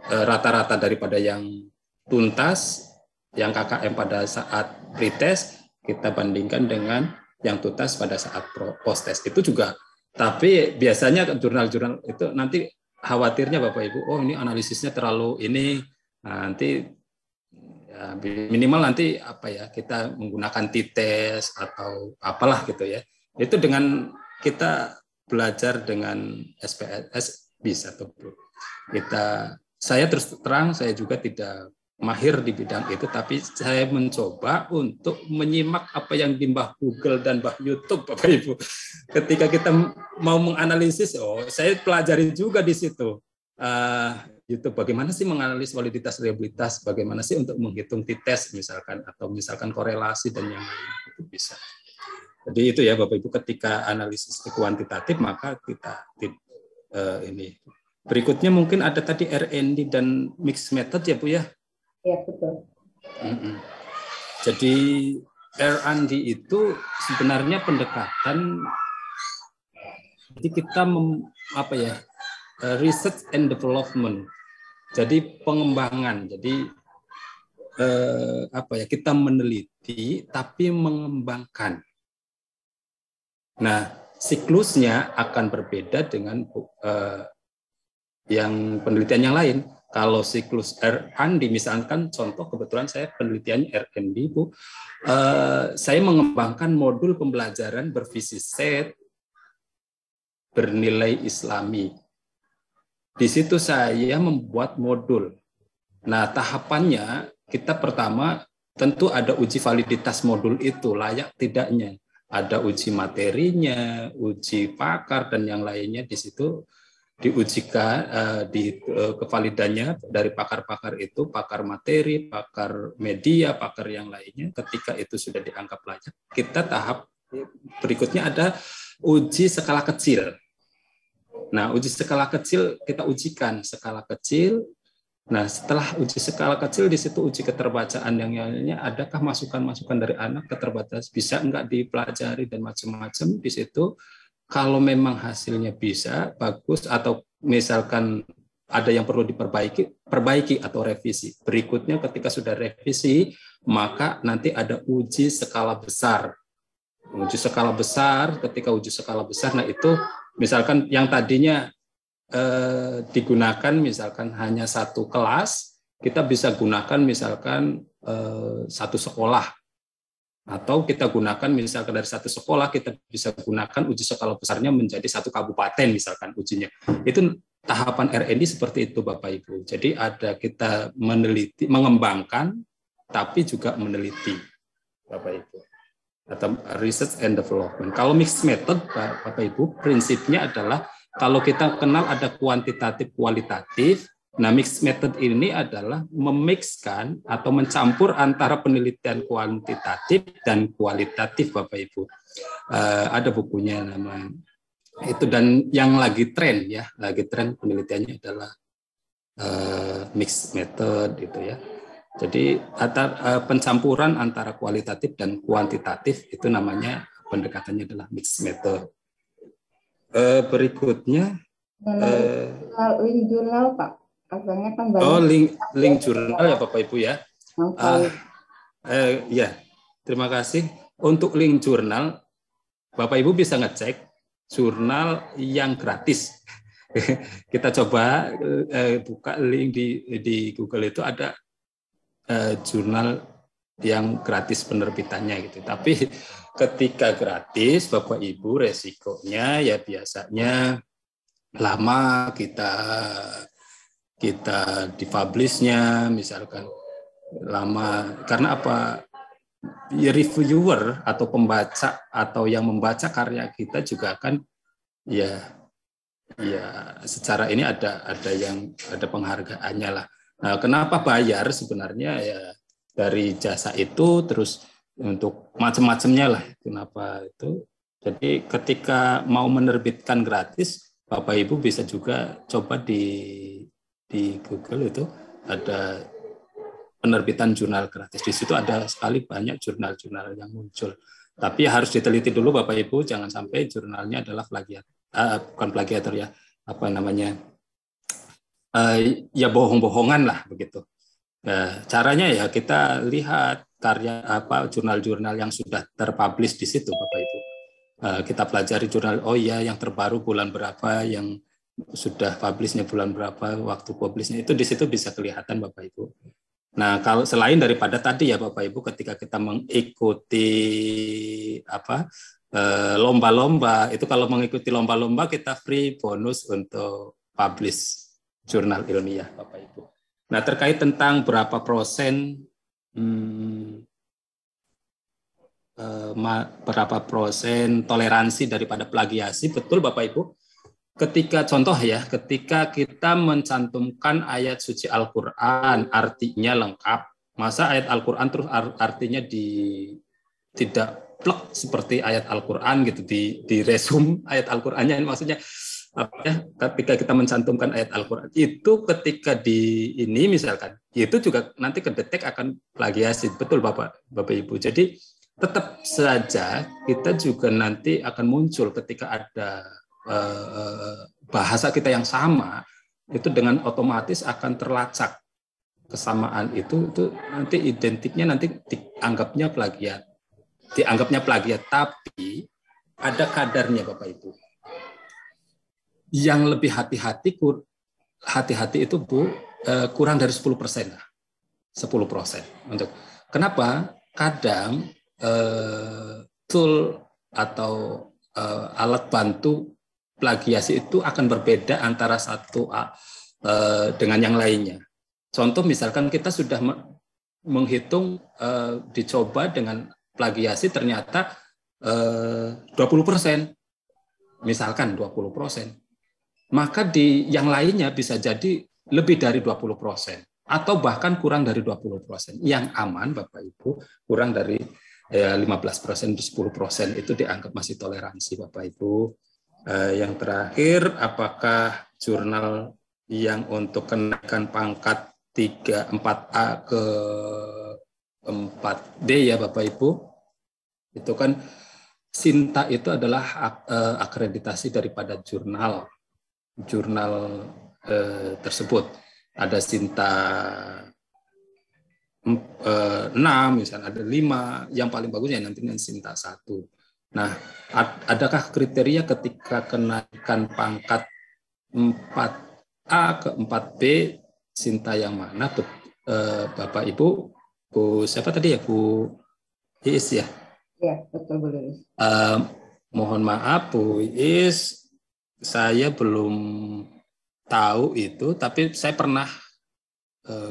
rata-rata daripada yang tuntas, yang KKM pada saat pretest, kita bandingkan dengan yang tuntas pada saat posttest. Itu juga Tapi biasanya jurnal-jurnal itu nanti khawatirnya Bapak Ibu, oh ini analisisnya terlalu ini, nanti ya, minimal nanti apa ya, kita menggunakan t-test atau apalah gitu ya. Itu dengan kita belajar dengan SPSS bisa tuh Bro. Saya terus terang saya juga tidak mahir di bidang itu, tapi saya mencoba untuk menyimak apa yang di Mbah Google dan Mbah YouTube, Bapak Ibu. Ketika kita mau menganalisis, saya pelajari juga di situ. YouTube, bagaimana sih menganalisis validitas reliabilitas, bagaimana sih untuk menghitung t-test misalkan, atau misalkan korelasi dan yang lain, itu bisa. Jadi itu ya Bapak Ibu, ketika analisis kuantitatif maka kita ini. Berikutnya mungkin ada tadi R&D dan mixed method ya Bu ya. Ya, betul. Jadi R&D itu sebenarnya pendekatan, jadi kita research and development. Jadi pengembangan. Jadi kita meneliti tapi mengembangkan. Nah, siklusnya akan berbeda dengan yang penelitian yang lain. Kalau siklus R&D, misalkan contoh kebetulan saya penelitiannya R&D, Bu, saya mengembangkan modul pembelajaran bervisi set bernilai Islami. Di situ saya membuat modul. Nah, tahapannya kita pertama tentu ada uji validitas modul itu, layak tidaknya. Ada uji materinya, uji pakar, dan yang lainnya di situ diujikan kevalidannya dari pakar-pakar itu, pakar materi, pakar media, pakar yang lainnya. Ketika itu sudah dianggap layak, kita tahap berikutnya ada uji skala kecil. Nah, uji skala kecil kita ujikan skala kecil. Nah, setelah uji skala kecil di situ uji keterbacaan yang lainnya, adakah masukan-masukan dari anak keterbatas, bisa enggak dipelajari dan macam-macam di situ. Kalau memang hasilnya bisa, bagus, atau misalkan ada yang perlu perbaiki atau revisi. Berikutnya ketika sudah revisi, maka nanti ada uji skala besar. Uji skala besar, ketika uji skala besar, nah itu misalkan yang tadinya digunakan misalkan hanya satu kelas, kita bisa gunakan misalkan satu sekolah. Atau kita gunakan misalkan dari satu sekolah, kita bisa gunakan uji skala besarnya menjadi satu kabupaten misalkan ujinya. Itu tahapan R&D seperti itu Bapak Ibu. Jadi ada kita meneliti, mengembangkan, tapi juga meneliti Bapak Ibu. Atau research and development. Kalau mixed method Bapak Ibu, prinsipnya adalah kalau kita kenal ada kuantitatif, kualitatif. Nah, mixed method ini adalah memixkan atau mencampur antara penelitian kuantitatif dan kualitatif, Bapak Ibu. Ada bukunya nama itu, dan yang lagi tren ya, lagi tren penelitiannya adalah mixed method gitu ya. Jadi pencampuran antara kualitatif dan kuantitatif itu namanya, pendekatannya adalah mixed method. Berikutnya link jurnal Pak. Asalnya kan banyak. Link jurnal ya Bapak Ibu ya. Ya, terima kasih. Untuk link jurnal, Bapak Ibu bisa ngecek jurnal yang gratis. Kita coba buka link di Google, itu ada jurnal yang gratis penerbitannya gitu. Tapi ketika gratis, Bapak Ibu, resikonya ya biasanya lama kita dipublishnya misalkan lama, karena apa, ya, reviewer atau pembaca atau yang membaca karya kita juga kan ya secara ini ada penghargaannya lah. Nah, kenapa bayar sebenarnya ya dari jasa itu, terus untuk macam-macamnya lah kenapa itu. Jadi ketika mau menerbitkan gratis, Bapak Ibu bisa juga coba di Google, itu ada penerbitan jurnal gratis. Di situ ada sekali banyak jurnal-jurnal yang muncul. Tapi harus diteliti dulu Bapak Ibu, jangan sampai jurnalnya adalah plagiat. Bukan plagiator ya, apa namanya? Ya bohong-bohongan lah begitu. Caranya ya kita lihat karya jurnal-jurnal yang sudah terpublish di situ Bapak Ibu. kita pelajari jurnal, oh iya yang terbaru bulan berapa, yang sudah publishnya bulan berapa, waktu publishnya, itu di situ bisa kelihatan Bapak Ibu. Nah, kalau selain daripada tadi ya Bapak Ibu, ketika kita mengikuti lomba-lomba, itu kalau mengikuti lomba-lomba kita free bonus untuk publish jurnal ilmiah Bapak Ibu. Nah, terkait tentang berapa persen berapa persen toleransi daripada plagiasi, betul Bapak Ibu. Ketika contoh ya, ketika kita mencantumkan ayat suci Al-Qur'an artinya lengkap, masa ayat Al-Qur'an terus artinya tidak plek seperti ayat Al-Qur'an gitu, di resume ayat Al-Qur'annya, maksudnya apa ya, ketika kita mencantumkan ayat Al-Qur'an itu ketika di ini misalkan, itu juga nanti kedetek akan plagiasi, betul Bapak Ibu. Jadi tetap saja kita juga nanti akan muncul ketika ada bahasa kita yang sama, itu dengan otomatis akan terlacak kesamaan itu nanti identiknya nanti dianggapnya plagiat, tapi ada kadarnya Bapak Ibu. Yang lebih hati-hati itu Bu, kurang dari 10% lah. 10%. Untuk kenapa? Kadang tool atau alat bantu plagiasi itu akan berbeda antara satu dengan yang lainnya. Contoh misalkan kita sudah menghitung dicoba dengan plagiasi ternyata 20%, misalkan 20%, maka di yang lainnya bisa jadi lebih dari 20% atau bahkan kurang dari 20%. Yang aman Bapak Ibu kurang dari 15%, 10% itu dianggap masih toleransi Bapak Ibu. Yang terakhir, apakah jurnal yang untuk kenaikan pangkat 4A ke 4D ya Bapak Ibu, itu kan SINTA itu adalah akreditasi daripada jurnal tersebut. Ada SINTA 6, misalnya ada 5, yang paling bagus ya nanti SINTA 1. Nah, adakah kriteria ketika kenaikan pangkat 4A ke 4B SINTA yang mana? Bapak Ibu, Bu siapa tadi ya, Bu Iis ya? Ya, betul Bu Iis. Mohon maaf Bu Iis, saya belum tahu itu, tapi saya pernah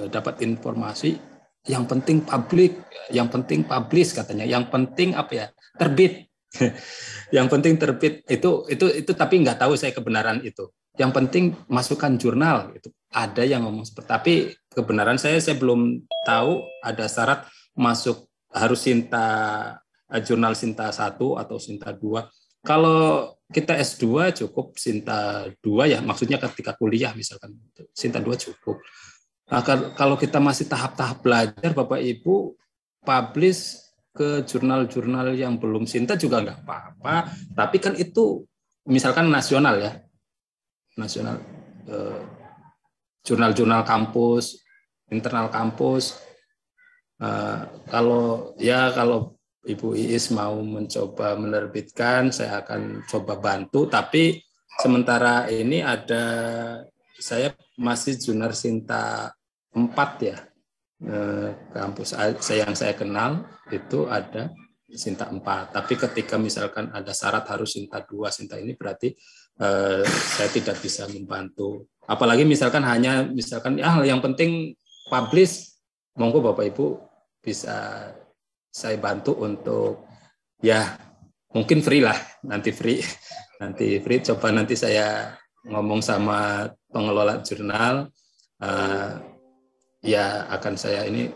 dapat informasi yang penting publish katanya, yang penting apa ya, terbit. Yang penting terbit itu tapi nggak tahu saya kebenaran itu. Yang penting masukkan jurnal itu. Ada yang ngomong seperti, tapi kebenaran saya belum tahu ada syarat masuk harus jurnal SINTA 1 atau SINTA 2. Kalau kita S2 cukup SINTA 2 ya, maksudnya ketika kuliah misalkan SINTA 2 cukup. Nah, kalau kita masih tahap-tahap belajar Bapak Ibu, publish ke jurnal-jurnal yang belum SINTA juga nggak apa-apa, tapi kan itu misalkan nasional ya, nasional, jurnal-jurnal kampus, internal kampus. Kalau Ibu Iis mau mencoba menerbitkan, saya akan coba bantu, tapi sementara ini saya masih jurnal SINTA 4 ya. Kampus yang saya kenal itu ada SINTA 4. Tapi ketika misalkan ada syarat harus SINTA 2, SINTA ini berarti saya tidak bisa membantu. Apalagi misalkan hanya yang penting publish, monggo Bapak Ibu bisa saya bantu untuk ya mungkin free lah, nanti free coba nanti saya ngomong sama pengelola jurnal. Ya akan saya ini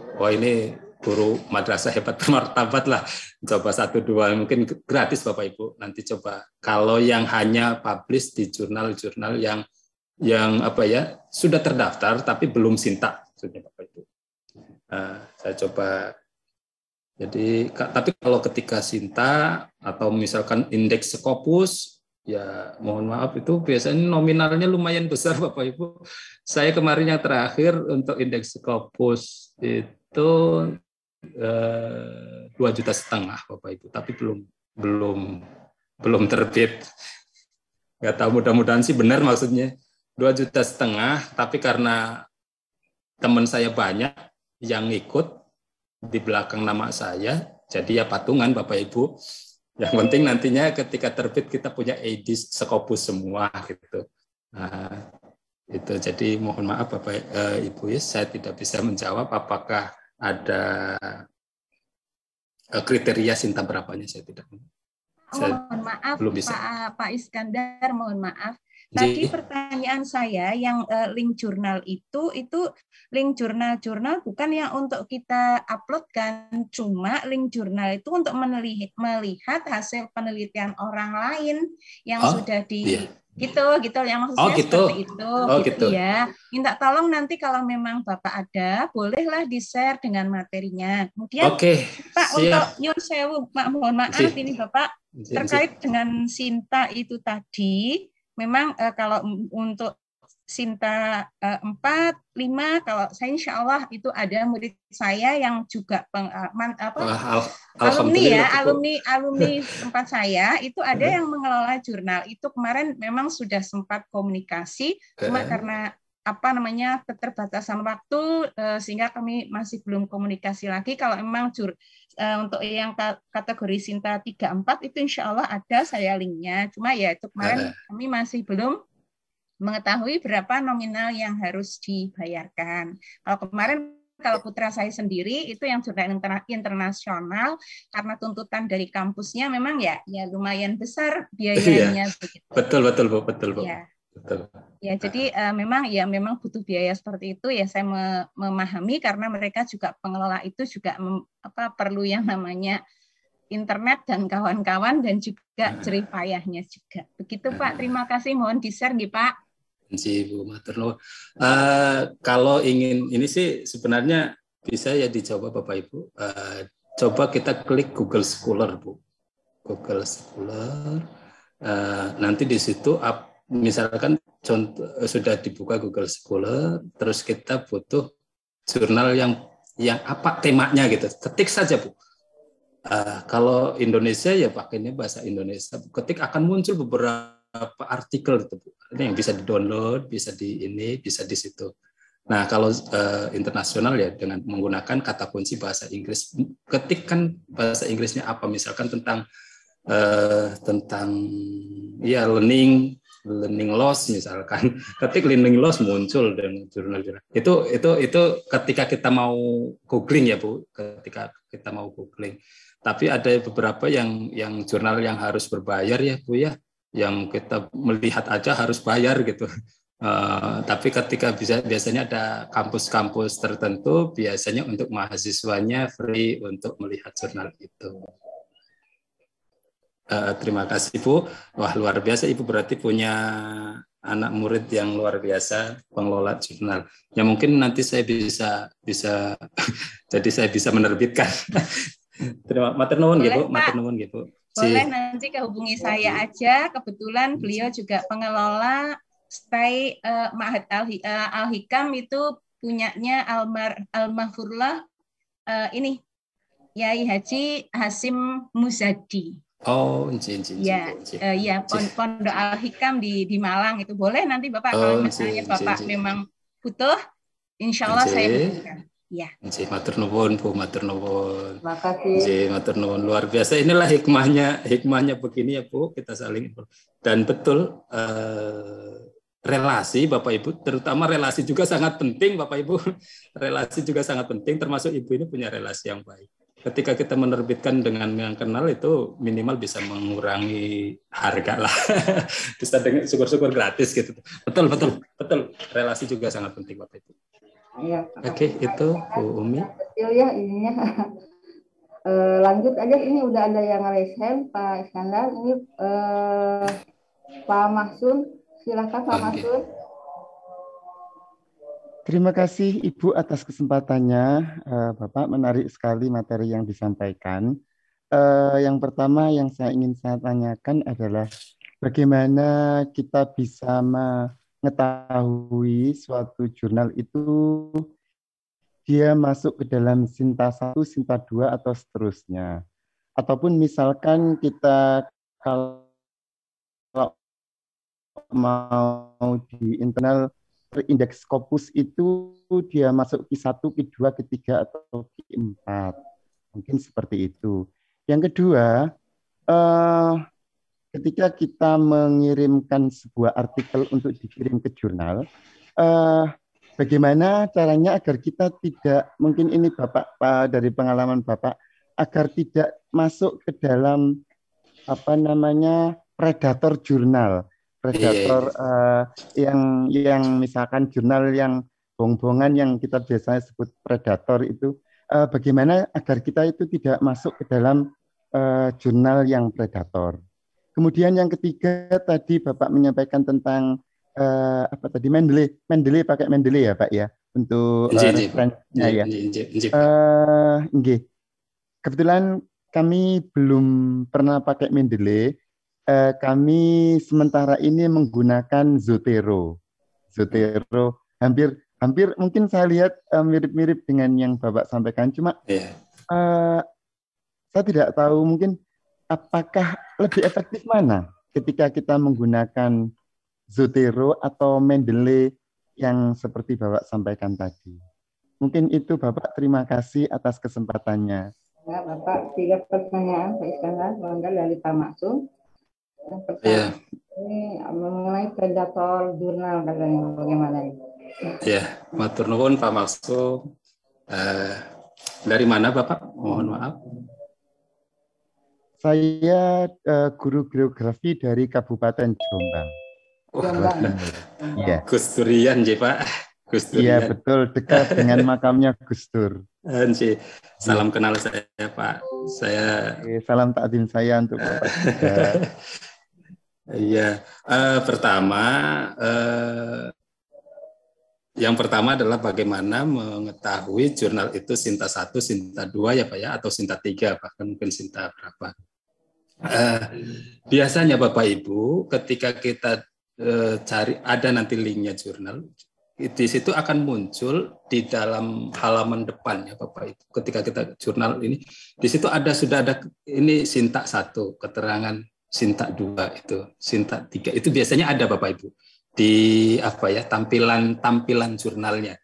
guru madrasah hebat bermartabat lah, coba 1-2 mungkin gratis Bapak Ibu, nanti coba kalau yang hanya publish di jurnal-jurnal yang apa ya sudah terdaftar tapi belum SINTA maksudnya Bapak Ibu. Saya coba. Jadi tapi kalau ketika SINTA atau misalkan indeks Scopus, ya mohon maaf itu biasanya nominalnya lumayan besar Bapak Ibu. Saya kemarin yang terakhir untuk indeks Scopus itu 2,5 juta Bapak Ibu, tapi belum belum terbit. Nggak tahu, mudah-mudahan sih benar maksudnya 2,5 juta, tapi karena teman saya banyak yang ikut di belakang nama saya, jadi ya patungan Bapak Ibu. Yang penting nantinya ketika terbit kita punya edis Scopus semua gitu. Nah, itu jadi mohon maaf Bapak Ibu ya, saya tidak bisa menjawab apakah ada kriteria Sinta berapanya, saya tidak. Mohon maaf belum bisa. Pak Iskandar, mohon maaf. Tadi pertanyaan saya yang link jurnal itu link jurnal bukan yang untuk kita uploadkan, cuma link jurnal itu untuk melihat hasil penelitian orang lain yang sudah di gitu yang maksud saya seperti itu gitu ya. Minta tolong nanti kalau memang Bapak ada, bolehlah di-share dengan materinya. Kemudian Pak siap. Untuk nyun sewu, mohon maaf ini Bapak terkait dengan Sinta itu tadi. Memang kalau untuk Sinta 4, 5, kalau saya insya Allah itu ada murid saya yang juga alumni tempat saya itu ada yang mengelola jurnal itu kemarin memang sudah sempat komunikasi, cuma karena keterbatasan waktu sehingga kami masih belum komunikasi lagi. Kalau memang untuk yang kategori Sinta 3, 4 itu insya Allah ada saya linknya, cuma ya itu kemarin kami masih belum mengetahui berapa nominal yang harus dibayarkan. Kalau kemarin kalau putra saya sendiri itu yang jurnal internasional karena tuntutan dari kampusnya memang ya lumayan besar biayanya. Betul Bu. Ya. Betul. Ya, jadi memang butuh biaya seperti itu ya, saya memahami karena mereka juga pengelola itu juga perlu yang namanya internet dan kawan-kawan dan juga jerih payahnya juga. Begitu Pak, terima kasih, mohon di-share nih Pak. Bu Maturno. Kalau ingin ini sih sebenarnya bisa ya dicoba Bapak Ibu. Coba kita klik Google Scholar Bu. Google Scholar. Nanti di situ misalkan contoh sudah dibuka Google Scholar, terus kita butuh jurnal yang apa temanya gitu. Ketik saja Bu. Kalau Indonesia ya pakainya bahasa Indonesia. Ketik akan muncul beberapa artikel itu Bu. Ini yang bisa di-download, bisa bisa di situ. Nah, kalau internasional ya dengan menggunakan kata kunci bahasa Inggris. Ketikkan bahasa Inggrisnya apa, misalkan tentang ya learning loss misalkan. Ketik learning loss muncul dengan jurnal-jurnal. Itu ketika kita mau googling ya Bu, ketika kita mau googling. Tapi ada beberapa yang jurnal yang harus berbayar ya Bu ya, yang kita melihat aja harus bayar gitu. Tapi ketika biasanya ada kampus-kampus tertentu biasanya untuk mahasiswanya free untuk melihat jurnal itu. Terima kasih Bu. Wah luar biasa Ibu, berarti punya anak murid yang luar biasa pengelola jurnal. Ya mungkin nanti saya bisa jadi saya bisa menerbitkan. Terima matur nuwun nggih Bu, matur nuwun nggih Bu. Boleh nanti kehubungi saya aja. Kebetulan beliau juga pengelola stay Ma'had Al-Hikam itu punyanya Almarhumullah ini Yai Haji Hasim Muzadi. Oh, ya Pondok Al-Hikam di Malang itu. Boleh nanti Bapak kalau misalnya Bapak memang butuh, insya Allah saya butuhkan. Ya. Matur nuwun Bu, matur nuwun. Terima kasih. Matur nuwun, luar biasa. Inilah hikmahnya begini ya Bu, kita saling dan betul relasi Bapak Ibu, terutama relasi juga sangat penting Bapak Ibu. Relasi juga sangat penting, termasuk Ibu ini punya relasi yang baik. Ketika kita menerbitkan dengan yang kenal itu minimal bisa mengurangi harga lah. Bisa dengan syukur-syukur gratis gitu. Betul. Relasi juga sangat penting Bapak Ibu. Ya, Oke, itu Bu Umi. Kecil ya ininya. Lanjut aja, ini udah ada yang raise hand Pak Iskandar. Ini Pak Mahsun, silakan Pak Mahsun. Terima kasih Ibu atas kesempatannya. Bapak, menarik sekali materi yang disampaikan. Yang pertama yang saya ingin saya tanyakan adalah bagaimana kita bisa mengetahui suatu jurnal itu dia masuk ke dalam Sinta 1, Sinta 2 atau seterusnya. Ataupun misalkan kita kalau mau di internal indeks Scopus itu dia masuk Q1, Q2, Q3 atau Q4. Mungkin seperti itu. Yang kedua, ketika kita mengirimkan sebuah artikel untuk dikirim ke jurnal, bagaimana caranya agar kita tidak, mungkin ini Bapak dari pengalaman Bapak, agar tidak masuk ke dalam predator jurnal, predator yang misalkan jurnal yang bohong-bohongan yang kita biasanya sebut predator itu, bagaimana agar kita itu tidak masuk ke dalam jurnal yang predator. Kemudian yang ketiga tadi Bapak menyampaikan tentang Mendeley pakai Mendeley ya Pak ya untuk referensinya ya. Kebetulan kami belum pernah pakai Mendeley. Kami sementara ini menggunakan Zotero. Hampir mungkin saya lihat mirip-mirip dengan yang Bapak sampaikan. Cuma saya tidak tahu mungkin apakah lebih efektif mana ketika kita menggunakan Zotero atau Mendeley yang seperti Bapak sampaikan tadi. Mungkin itu Bapak, terima kasih atas kesempatannya. Ya, Bapak, 3 pertanyaan Pak Iskandar, mangga dari Pak Maksum. Yang pertama, ini mengenai predator jurnal katanya, bagaimana ini? Ya, matur nuwun Pak Maksum. Dari mana Bapak? Mohon maaf. Saya guru geografi dari Kabupaten Jombang. Iya. Gus Durian, Pak. Gus Durian. Iya, betul, dekat dengan makamnya Gus Dur. Salam kenal saya, Pak. Salam takdim saya untuk Bapak juga. Iya, yang pertama adalah bagaimana mengetahui jurnal itu Sinta 1, Sinta 2 ya Pak ya, atau Sinta 3, bahkan mungkin Sinta berapa. Biasanya Bapak Ibu ketika kita cari, ada nanti linknya jurnal, di situ akan muncul di dalam halaman depan ya Bapak Ibu. Ketika kita jurnal ini, di situ sudah ada ini Sinta 1, keterangan Sinta 2 itu, Sinta 3 itu biasanya ada Bapak Ibu di tampilan jurnalnya.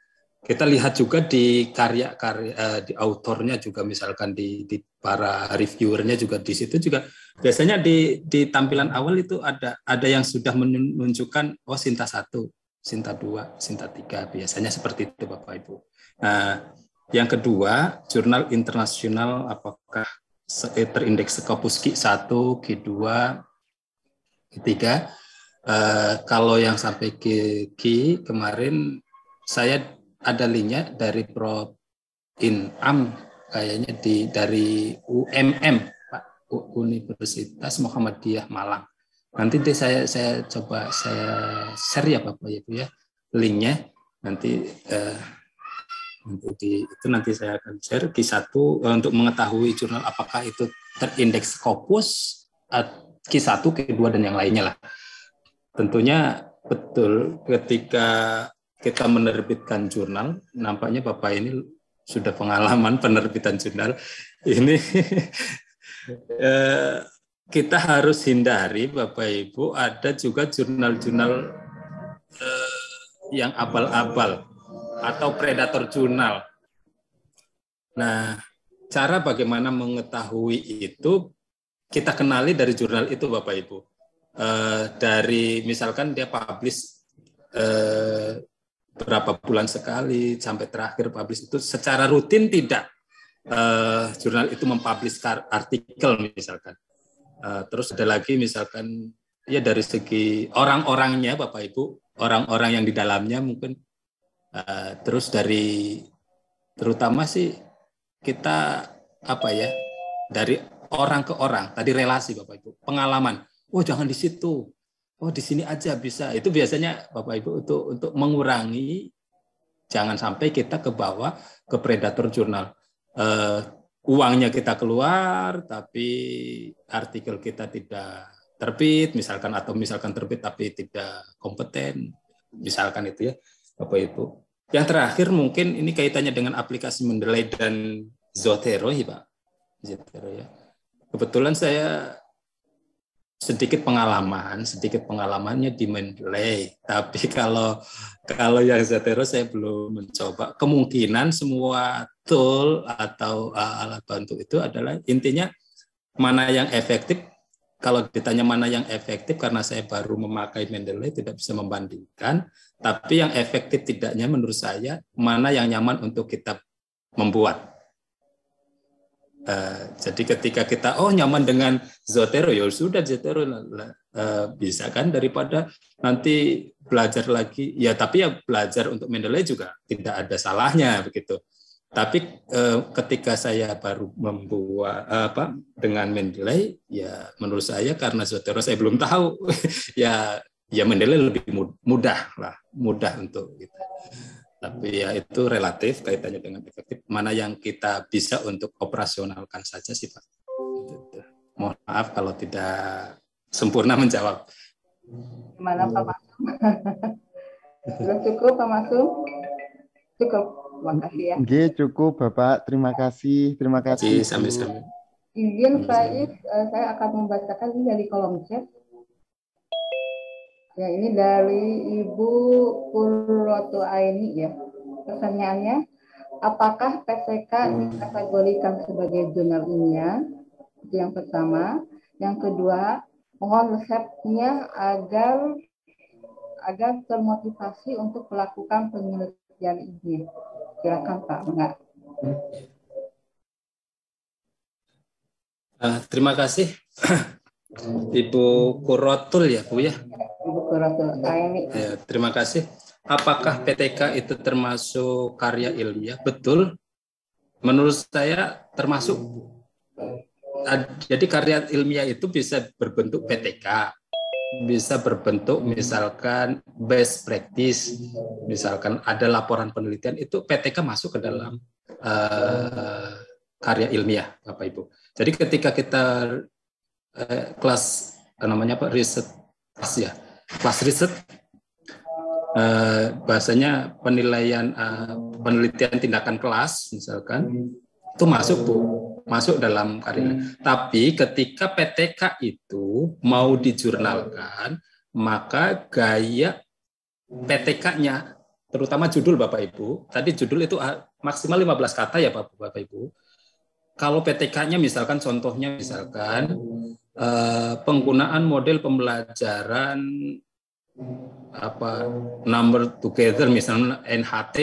Kita lihat juga di karya-karya di autornya juga, misalkan di para reviewernya juga, di situ juga biasanya di tampilan awal itu ada yang sudah menunjukkan Sinta 1, Sinta 2, Sinta 3, biasanya seperti itu Bapak Ibu. Nah, yang kedua, jurnal internasional apakah terindeks Scopus Q1, Q2, Q3. Kalau yang sampai Q kemarin saya ada linknya dari Prof. Inam, kayaknya dari UMM, Pak, Universitas Muhammadiyah Malang. Nanti saya coba saya share ya Bapak Ibu ya linknya, nanti nanti saya akan share Q1 untuk mengetahui jurnal apakah itu terindeks Scopus, Q1, Q2 dan yang lainnya lah. Tentunya betul ketika kita menerbitkan jurnal, nampaknya Bapak ini sudah pengalaman penerbitan jurnal ini. Kita harus hindari Bapak Ibu ada juga jurnal-jurnal yang abal-abal atau predator jurnal. Nah, cara bagaimana mengetahui itu kita kenali dari jurnal itu Bapak Ibu. Dari misalkan dia publish berapa bulan sekali sampai terakhir publish itu secara rutin tidak jurnal itu mempublish artikel misalkan. Terus ada lagi misalkan ya dari segi orang-orangnya Bapak Ibu, orang-orang yang di dalamnya mungkin terus terutama sih kita dari orang ke orang, tadi relasi Bapak Ibu, pengalaman. Jangan di situ. Di sini aja bisa. Itu biasanya Bapak Ibu untuk mengurangi jangan sampai kita ke bawah ke predator jurnal. Uangnya kita keluar tapi artikel kita tidak terbit misalkan, atau misalkan terbit tapi tidak kompeten. Misalkan itu ya Bapak Ibu. Yang terakhir mungkin ini kaitannya dengan aplikasi Mendeley dan Zotero ya Pak. Zotero ya. Kebetulan saya sedikit pengalamannya di Mendeley. Tapi kalau yang Zotero saya belum mencoba. Kemungkinan semua tool atau alat bantu itu adalah intinya mana yang efektif. Kalau ditanya mana yang efektif, karena saya baru memakai Mendeley tidak bisa membandingkan. Tapi yang efektif tidaknya menurut saya mana yang nyaman untuk kita membuat. Jadi ketika kita nyaman dengan Zotero, ya sudah Zotero bisa kan, daripada nanti belajar lagi. Ya tapi ya belajar untuk Mendeley juga tidak ada salahnya begitu. Tapi ketika saya baru membuat dengan Mendeley, ya menurut saya karena Zotero saya belum tahu, ya Mendeley lebih mudah untuk gitu. Tapi ya itu relatif kaitannya dengan efektif. Mana yang kita bisa untuk operasionalkan saja sih Pak. Mohon maaf kalau tidak sempurna menjawab. Gimana Pak Masum? Sudah cukup Pak Masum? Cukup. Terima kasih ya. Oke, cukup Bapak. Terima kasih. Terima kasih. Sami-sami. Izin Faiz, saya akan membacakan ini dari kolom chat. Ya, ini dari Ibu Qurratu Aini ya. Pertanyaannya, apakah PTK dikategorikan sebagai jurnal ilmiah? Itu yang pertama. Yang kedua, mohon resepnya agar termotivasi untuk melakukan penelitian ini. Silakan Pak Mengak. Terima kasih Ibu Qurratul ya Bu ya. Ibu Qurratul Aini. Terima kasih. Apakah PTK itu termasuk karya ilmiah? Betul. Menurut saya termasuk. Jadi karya ilmiah itu bisa berbentuk PTK, bisa berbentuk misalkan best practice, misalkan ada laporan penelitian, itu PTK masuk ke dalam karya ilmiah, Bapak Ibu. Jadi ketika kita kelas namanya apa, riset ya, kelas riset, bahasanya penilaian penelitian tindakan kelas misalkan itu masuk Bu, masuk dalam karya. Tapi ketika PTK itu mau dijurnalkan, maka gaya PTK-nya, terutama judul Bapak Ibu, tadi judul itu maksimal 15 kata ya Bapak Ibu. Kalau PTK-nya misalkan contohnya misalkan penggunaan model pembelajaran number together misalnya NHT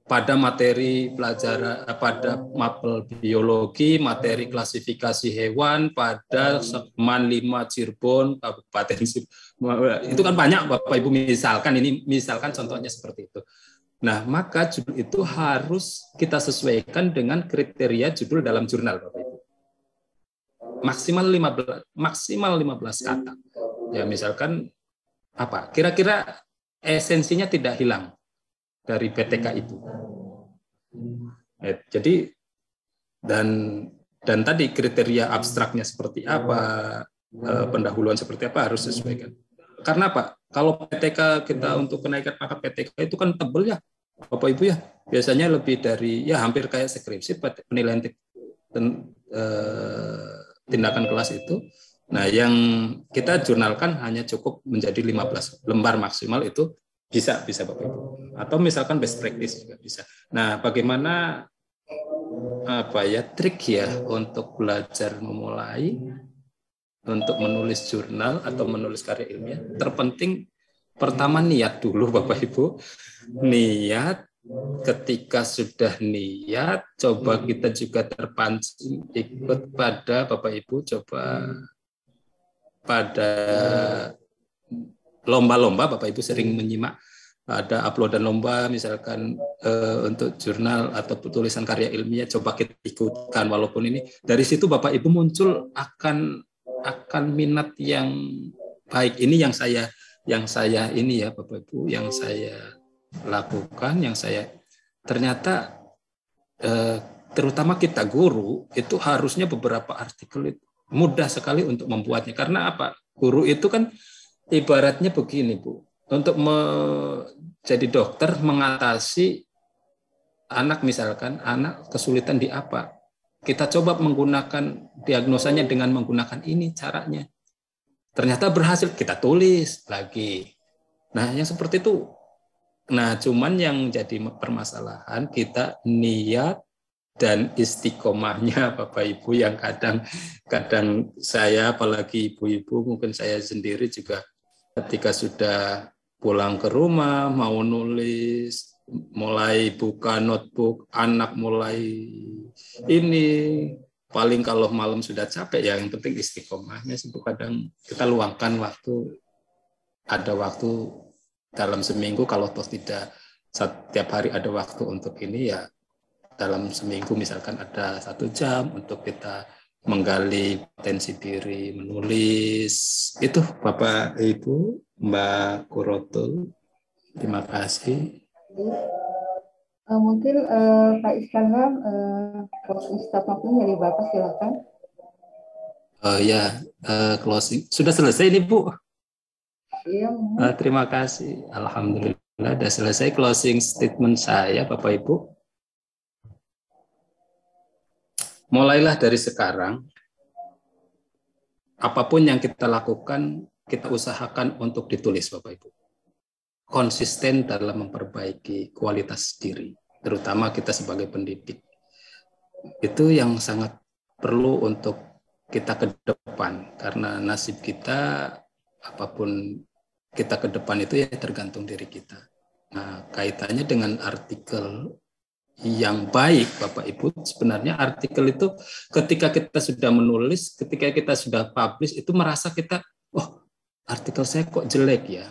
pada materi pelajaran pada mapel biologi, materi klasifikasi hewan pada Sekman 5 Cirebon Kabupaten itu kan banyak Bapak Ibu, misalkan contohnya seperti itu. Nah, maka judul itu harus kita sesuaikan dengan kriteria judul dalam jurnal Bapak Ibu. Maksimal 15 kata. Ya misalkan apa? Kira-kira esensinya tidak hilang dari PTK itu. Jadi dan tadi kriteria abstraknya seperti apa, pendahuluan seperti apa harus sesuaikan. Karena apa? Kalau PTK kita untuk kenaikan pangkat PTK itu kan tebel ya, Bapak Ibu ya. Biasanya lebih dari ya hampir kayak skripsi penilaian tindakan kelas itu. Nah, yang kita jurnalkan hanya cukup menjadi 15 lembar maksimal, itu bisa Bapak Ibu. Atau misalkan best practice juga bisa. Nah, bagaimana trik ya untuk belajar memulai untuk menulis jurnal atau menulis karya ilmiah? Terpenting pertama niat dulu Bapak Ibu. Niat. Ketika sudah niat, coba kita juga terpancing ikut pada Bapak Ibu, coba pada lomba-lomba. Bapak Ibu sering menyimak ada uploadan lomba misalkan untuk jurnal atau tulisan karya ilmiah, coba kita ikutkan. Walaupun ini dari situ Bapak Ibu muncul akan minat yang baik. Ini yang saya ini ya Bapak Ibu, yang saya lakukan, yang saya ternyata terutama kita guru itu harusnya beberapa artikel itu mudah sekali untuk membuatnya. Karena apa? Guru itu kan ibaratnya begini Bu, untuk jadi dokter mengatasi anak misalkan anak kesulitan di apa, kita coba menggunakan diagnosanya dengan menggunakan ini caranya. Ternyata berhasil, kita tulis lagi. Nah, yang seperti itu. Nah, cuman yang jadi permasalahan kita niat dan istiqomahnya Bapak Ibu yang kadang saya, apalagi ibu-ibu, mungkin saya sendiri juga ketika sudah pulang ke rumah mau nulis, mulai buka notebook, anak mulai ini, paling kalau malam sudah capek ya, yang penting istiqomahnya sih. Kadang kita luangkan waktu, ada waktu dalam seminggu, kalau toh tidak setiap hari ada waktu untuk ini ya, dalam seminggu misalkan ada 1 jam untuk kita menggali potensi diri, menulis. Itu Bapak Ibu, Mbak Kurotul, terima kasih. Mungkin Pak Iskandar, closing statement dari Bapak silakan. Closing sudah selesai nih Bu. Iya. Terima kasih. Alhamdulillah sudah selesai closing statement saya, Bapak Ibu. Mulailah dari sekarang, apapun yang kita lakukan, kita usahakan untuk ditulis, Bapak Ibu. Konsisten dalam memperbaiki kualitas diri, terutama kita sebagai pendidik. Itu yang sangat perlu untuk kita ke depan, karena nasib kita, apapun kita ke depan itu ya tergantung diri kita. Nah, kaitannya dengan artikel yang baik, Bapak Ibu, sebenarnya artikel itu ketika kita sudah menulis, ketika kita sudah publish, itu merasa kita, oh, artikel saya kok jelek ya,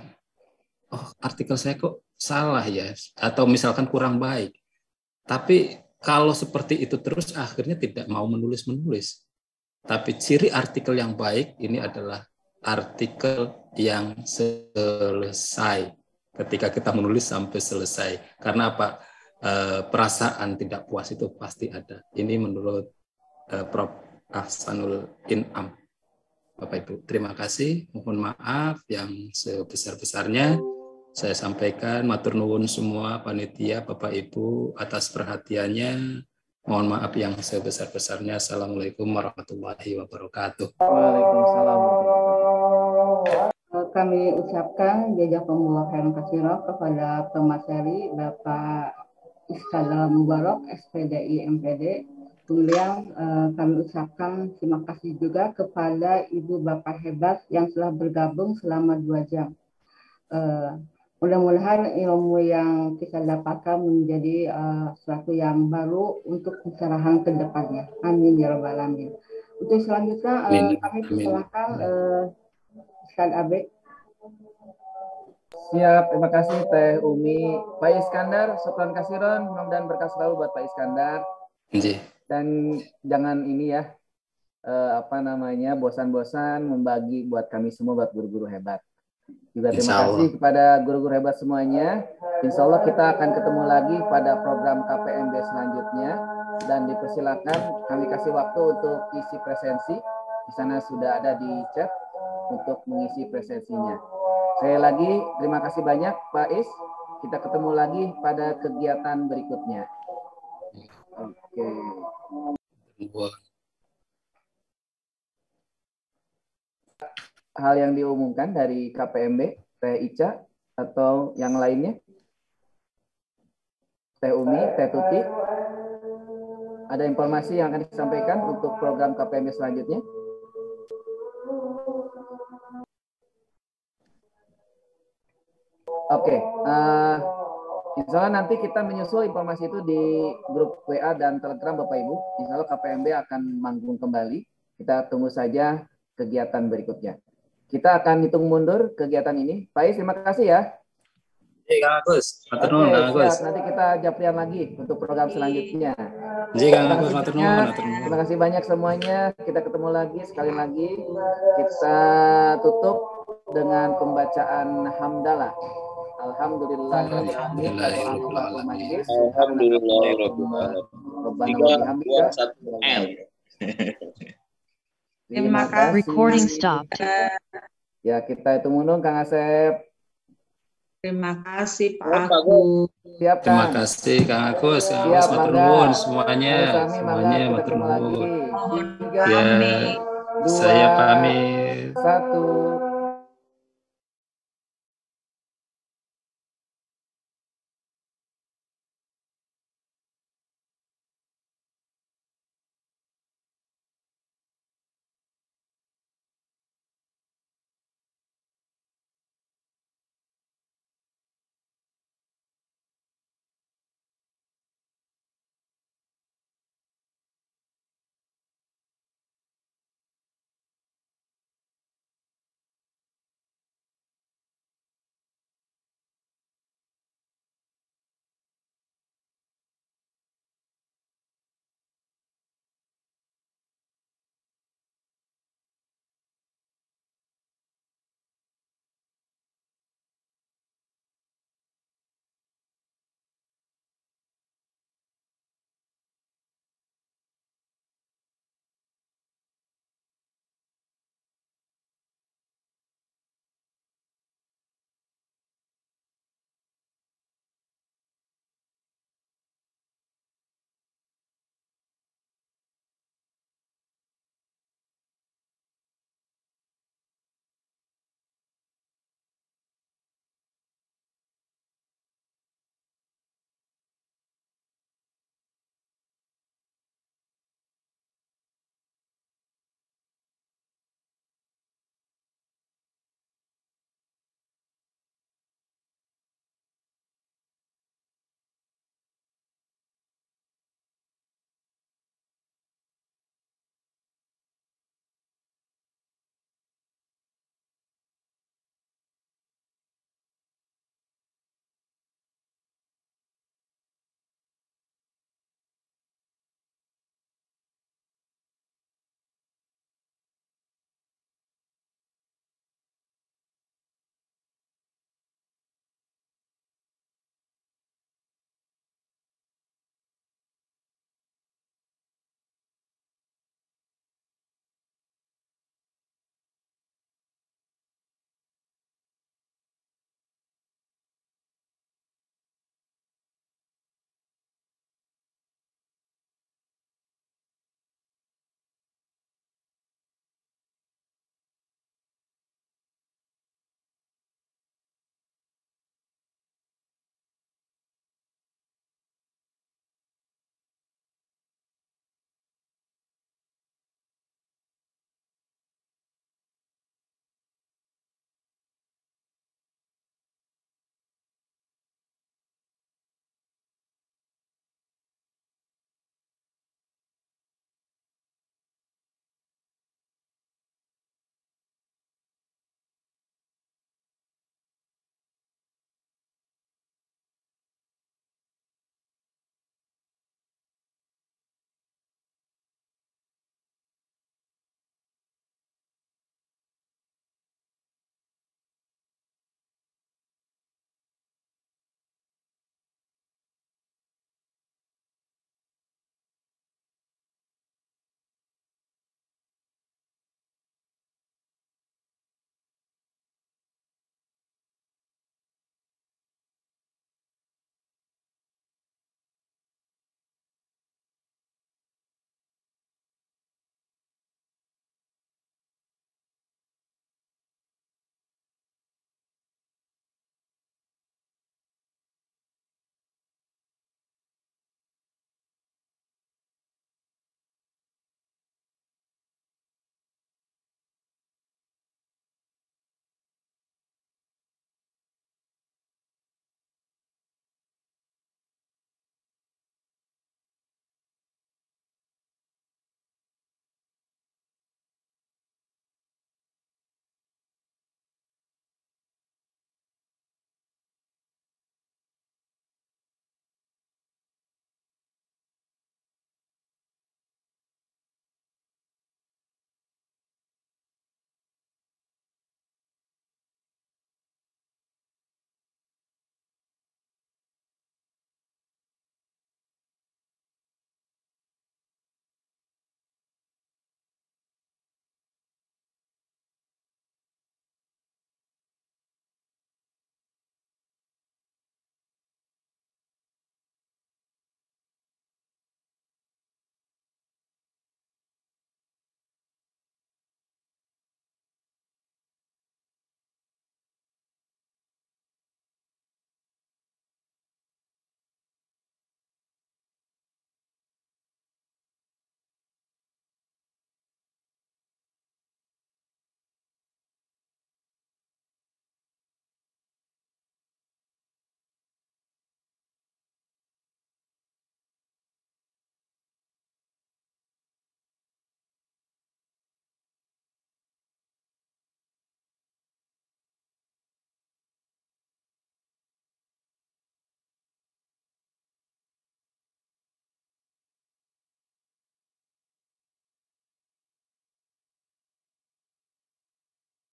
oh, artikel saya kok salah ya, atau misalkan kurang baik. Tapi kalau seperti itu terus, akhirnya tidak mau menulis-menulis. Tapi ciri artikel yang baik ini adalah artikel yang selesai. Ketika kita menulis sampai selesai. Karena apa? Perasaan tidak puas itu pasti ada. Ini menurut Prof. Ahsanul Inam. Bapak Ibu, terima kasih. Mohon maaf yang sebesar-besarnya. Saya sampaikan matur nuwun semua panitia, Bapak Ibu, atas perhatiannya. Mohon maaf yang sebesar-besarnya. Assalamualaikum warahmatullahi wabarakatuh. Waalaikumsalam. Kami ucapkan jazakumullah khairan katsiran kepada pemateri Bapak Iskandar Mubarak, SPDI MPD. Kemudian kami ucapkan terima kasih juga kepada Ibu Bapak hebat yang telah bergabung selama 2 jam. Mudah-mudahan ilmu yang kita dapatkan menjadi sesuatu yang baru untuk pencerahan ke depannya. Amin ya rabbal alamin. Untuk selanjutnya kami persilahkan Ustaz Abe. Siap, terima kasih Teh Umi. Pak Iskandar, syukran kasiron, mudah-mudahan berkah selalu buat Pak Iskandar. Dan jangan ini ya, bosan-bosan membagi buat kami semua, buat guru-guru hebat. Juga terima kasih kepada guru-guru hebat semuanya. Insya Allah kita akan ketemu lagi pada program KPMB selanjutnya. Dan dipersilakan kami kasih waktu untuk isi presensi. Di sana sudah ada di chat untuk mengisi presensinya. Sekali lagi terima kasih banyak Pak Is. Kita ketemu lagi pada kegiatan berikutnya. Oke. Hal yang diumumkan dari KPMB, Teh Ica atau yang lainnya? Teh Umi, Teh Tuti, ada informasi yang akan disampaikan untuk program KPMB selanjutnya? Oke, insya Allah nanti kita menyusul informasi itu di grup WA dan Telegram Bapak Ibu. Insya Allah KPMB akan manggung kembali. Kita tunggu saja kegiatan berikutnya. Kita akan hitung mundur kegiatan ini. Pak Is, terima kasih ya. Kang Agus, Oke, nanti kita japrian lagi untuk program selanjutnya. Terima kasih banyak semuanya. Kita ketemu lagi sekali lagi. Kita tutup dengan pembacaan hamdalah. Alhamdulillahirabbil alamin. Terima kasih. Recording stopped. Ya, kita hitung mundur Kang Asep. Terima kasih Pak Siap, Pak Agus. Siap, Terima Kang. kasih Kang Agus, Kang Siap, Agus, matur mangga. nuwun semuanya, Kang Sami, mangga semuanya kita matur ketemu lagi. nuwun. Mohon 3, Ya, 2, saya pamit. 1.